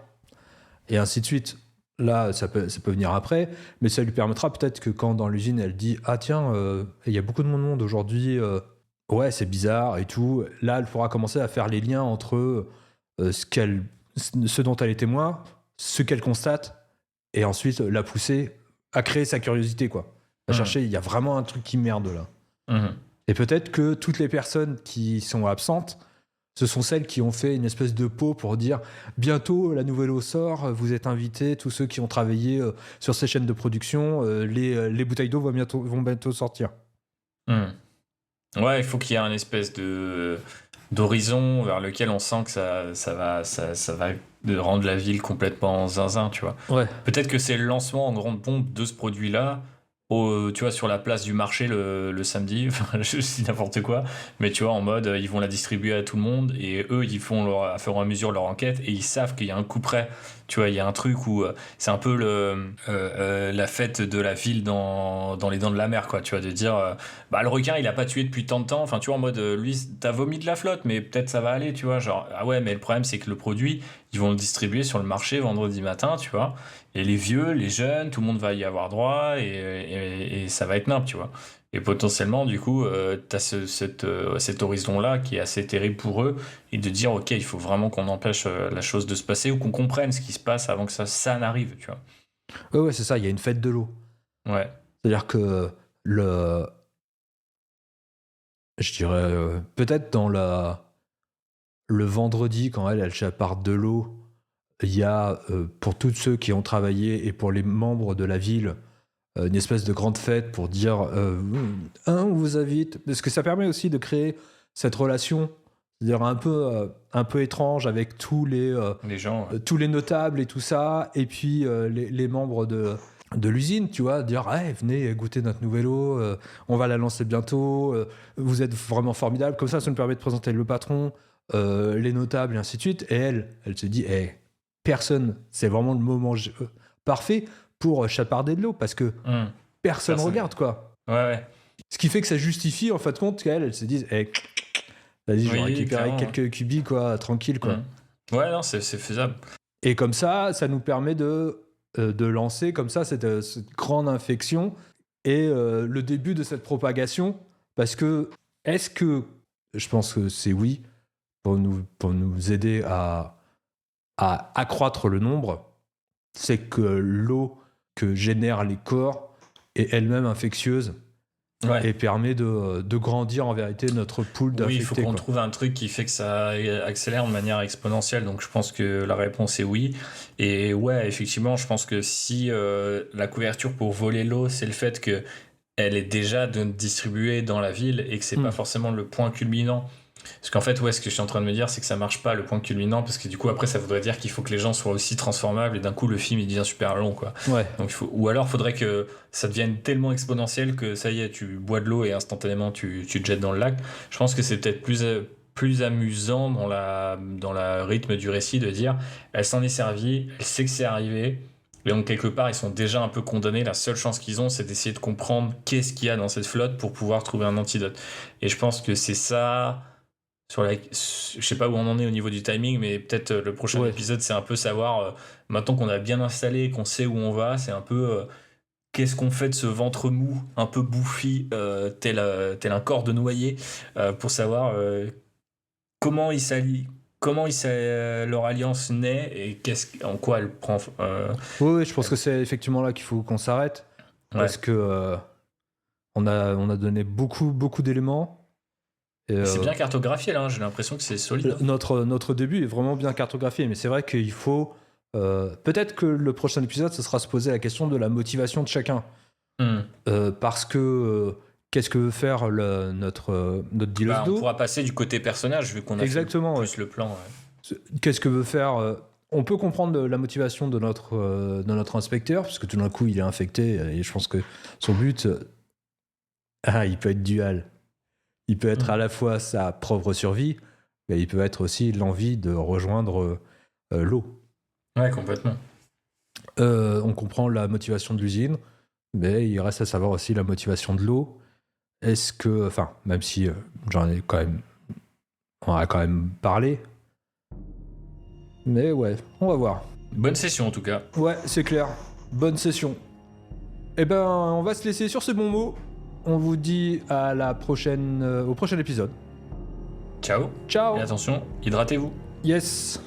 et ainsi de suite. Là, ça peut venir après, mais ça lui permettra peut-être que quand dans l'usine, elle dit « Ah tiens, il y a beaucoup de monde aujourd'hui, ouais, c'est bizarre et tout », là, elle pourra commencer à faire les liens entre ce dont elle est témoin, ce qu'elle constate, et ensuite la pousser à créer sa curiosité, quoi. À chercher, il y a vraiment un truc qui merde là. Et peut-être que toutes les personnes qui sont absentes, ce sont celles qui ont fait une espèce de pot pour dire bientôt la nouvelle eau sort, vous êtes invités, tous ceux qui ont travaillé sur ces chaînes de production, les bouteilles d'eau vont bientôt sortir. Ouais, il faut qu'il y ait un espèce d'horizon vers lequel on sent que ça va rendre la ville complètement zinzin, tu vois. Ouais. Peut-être que c'est le lancement en grande pompe de ce produit-là, tu vois, sur la place du marché le samedi, enfin, je dis n'importe quoi, mais tu vois, en mode, ils vont la distribuer à tout le monde, et eux, ils font à fur et à mesure leur enquête, et ils savent qu'il y a un coup près, tu vois, il y a un truc où c'est un peu la fête de la ville dans les dents de la mer, quoi, tu vois, de dire, le requin, il a pas tué depuis tant de temps, enfin, tu vois, en mode, lui, t'as vomi de la flotte, mais peut-être ça va aller, tu vois, genre, ah ouais, mais le problème, c'est que le produit, ils vont le distribuer sur le marché vendredi matin, tu vois. Et les vieux, les jeunes, tout le monde va y avoir droit et ça va être nimp, tu vois. Et potentiellement, du coup, t'as cet horizon-là qui est assez terrible pour eux et de dire, ok, il faut vraiment qu'on empêche la chose de se passer ou qu'on comprenne ce qui se passe avant que ça n'arrive, tu vois. Ouais, c'est ça, il y a une fête de l'eau. Ouais. C'est-à-dire que je dirais, peut-être dans le vendredi, quand elle chaparde de l'eau, il y a, pour tous ceux qui ont travaillé et pour les membres de la ville, une espèce de grande fête pour dire on vous invite. Parce que ça permet aussi de créer cette relation, c'est-à-dire un peu étrange avec tous les gens, ouais. tous les notables et tout ça, et puis les membres de l'usine, tu vois, dire hey, venez goûter notre nouvelle eau, on va la lancer bientôt, vous êtes vraiment formidable. Comme ça nous permet de présenter le patron, les notables et ainsi de suite. Et elle se dit hey, personne, c'est vraiment le moment parfait pour chaparder de l'eau parce que personne regarde, quoi. Ouais. Ce qui fait que ça justifie en fait compte qu'elle se dise hey, vas-y, je vais récupérer quelques cubis, quoi, tranquille, quoi. Ouais, non, c'est faisable. Et comme ça nous permet de lancer comme ça cette grande infection et le début de cette propagation. Parce que, est-ce que, je pense que c'est oui, pour nous aider à accroître le nombre, c'est que l'eau que génèrent les corps est elle-même infectieuse. Ouais. Et permet de grandir en vérité notre pool d'infectés. Oui, il faut qu'on trouve un truc qui fait que ça accélère de manière exponentielle. Donc je pense que la réponse est oui. Et ouais, effectivement, je pense que si la couverture pour voler l'eau, c'est le fait que elle est déjà distribuée dans la ville et que c'est pas forcément le point culminant. Parce qu'en fait, ce que je suis en train de me dire, c'est que ça marche pas le point culminant, parce que du coup, après, ça voudrait dire qu'il faut que les gens soient aussi transformables, et d'un coup, le film, il devient super long, quoi. Ouais. Donc, ou alors, il faudrait que ça devienne tellement exponentiel que ça y est, tu bois de l'eau et instantanément, tu te jettes dans le lac. Je pense que c'est peut-être plus amusant dans la rythme du récit de dire, elle s'en est servie, elle sait que c'est arrivé, et donc, quelque part, ils sont déjà un peu condamnés. La seule chance qu'ils ont, c'est d'essayer de comprendre qu'est-ce qu'il y a dans cette flotte pour pouvoir trouver un antidote. Et je pense que c'est ça... je sais pas où on en est au niveau du timing, mais peut-être le prochain épisode, c'est un peu savoir, maintenant qu'on a bien installé, qu'on sait où on va, c'est un peu qu'est-ce qu'on fait de ce ventre mou, un peu bouffi, tel un corps de noyer, pour savoir comment ils s'allient, leur alliance naît et en quoi elle prend. Oui, je pense que c'est effectivement là qu'il faut qu'on s'arrête, parce que on a donné beaucoup d'éléments. C'est bien cartographié là, hein, j'ai l'impression que c'est solide. Notre début est vraiment bien cartographié, mais c'est vrai qu'il faut peut-être que le prochain épisode, ce sera se poser la question de la motivation de chacun, parce que qu'est-ce que veut faire notre dealer d'eau. On pourra passer du côté personnage vu qu'on a fait plus le plan. Ouais. Qu'est-ce que veut faire on peut comprendre la motivation de notre inspecteur, parce que tout d'un coup il est infecté et je pense que son but il peut être dual. Il peut être à la fois sa propre survie, mais il peut être aussi l'envie de rejoindre l'eau. Ouais, complètement. On comprend la motivation de l'usine, mais il reste à savoir aussi la motivation de l'eau. Est-ce que, enfin, même si on a quand même parlé, mais ouais, on va voir. Bonne session en tout cas. Ouais, c'est clair. Bonne session. Eh ben, on va se laisser sur ce bon mot. On vous dit à la prochaine, au prochain épisode. Ciao. Ciao. Et attention, hydratez-vous. Yes.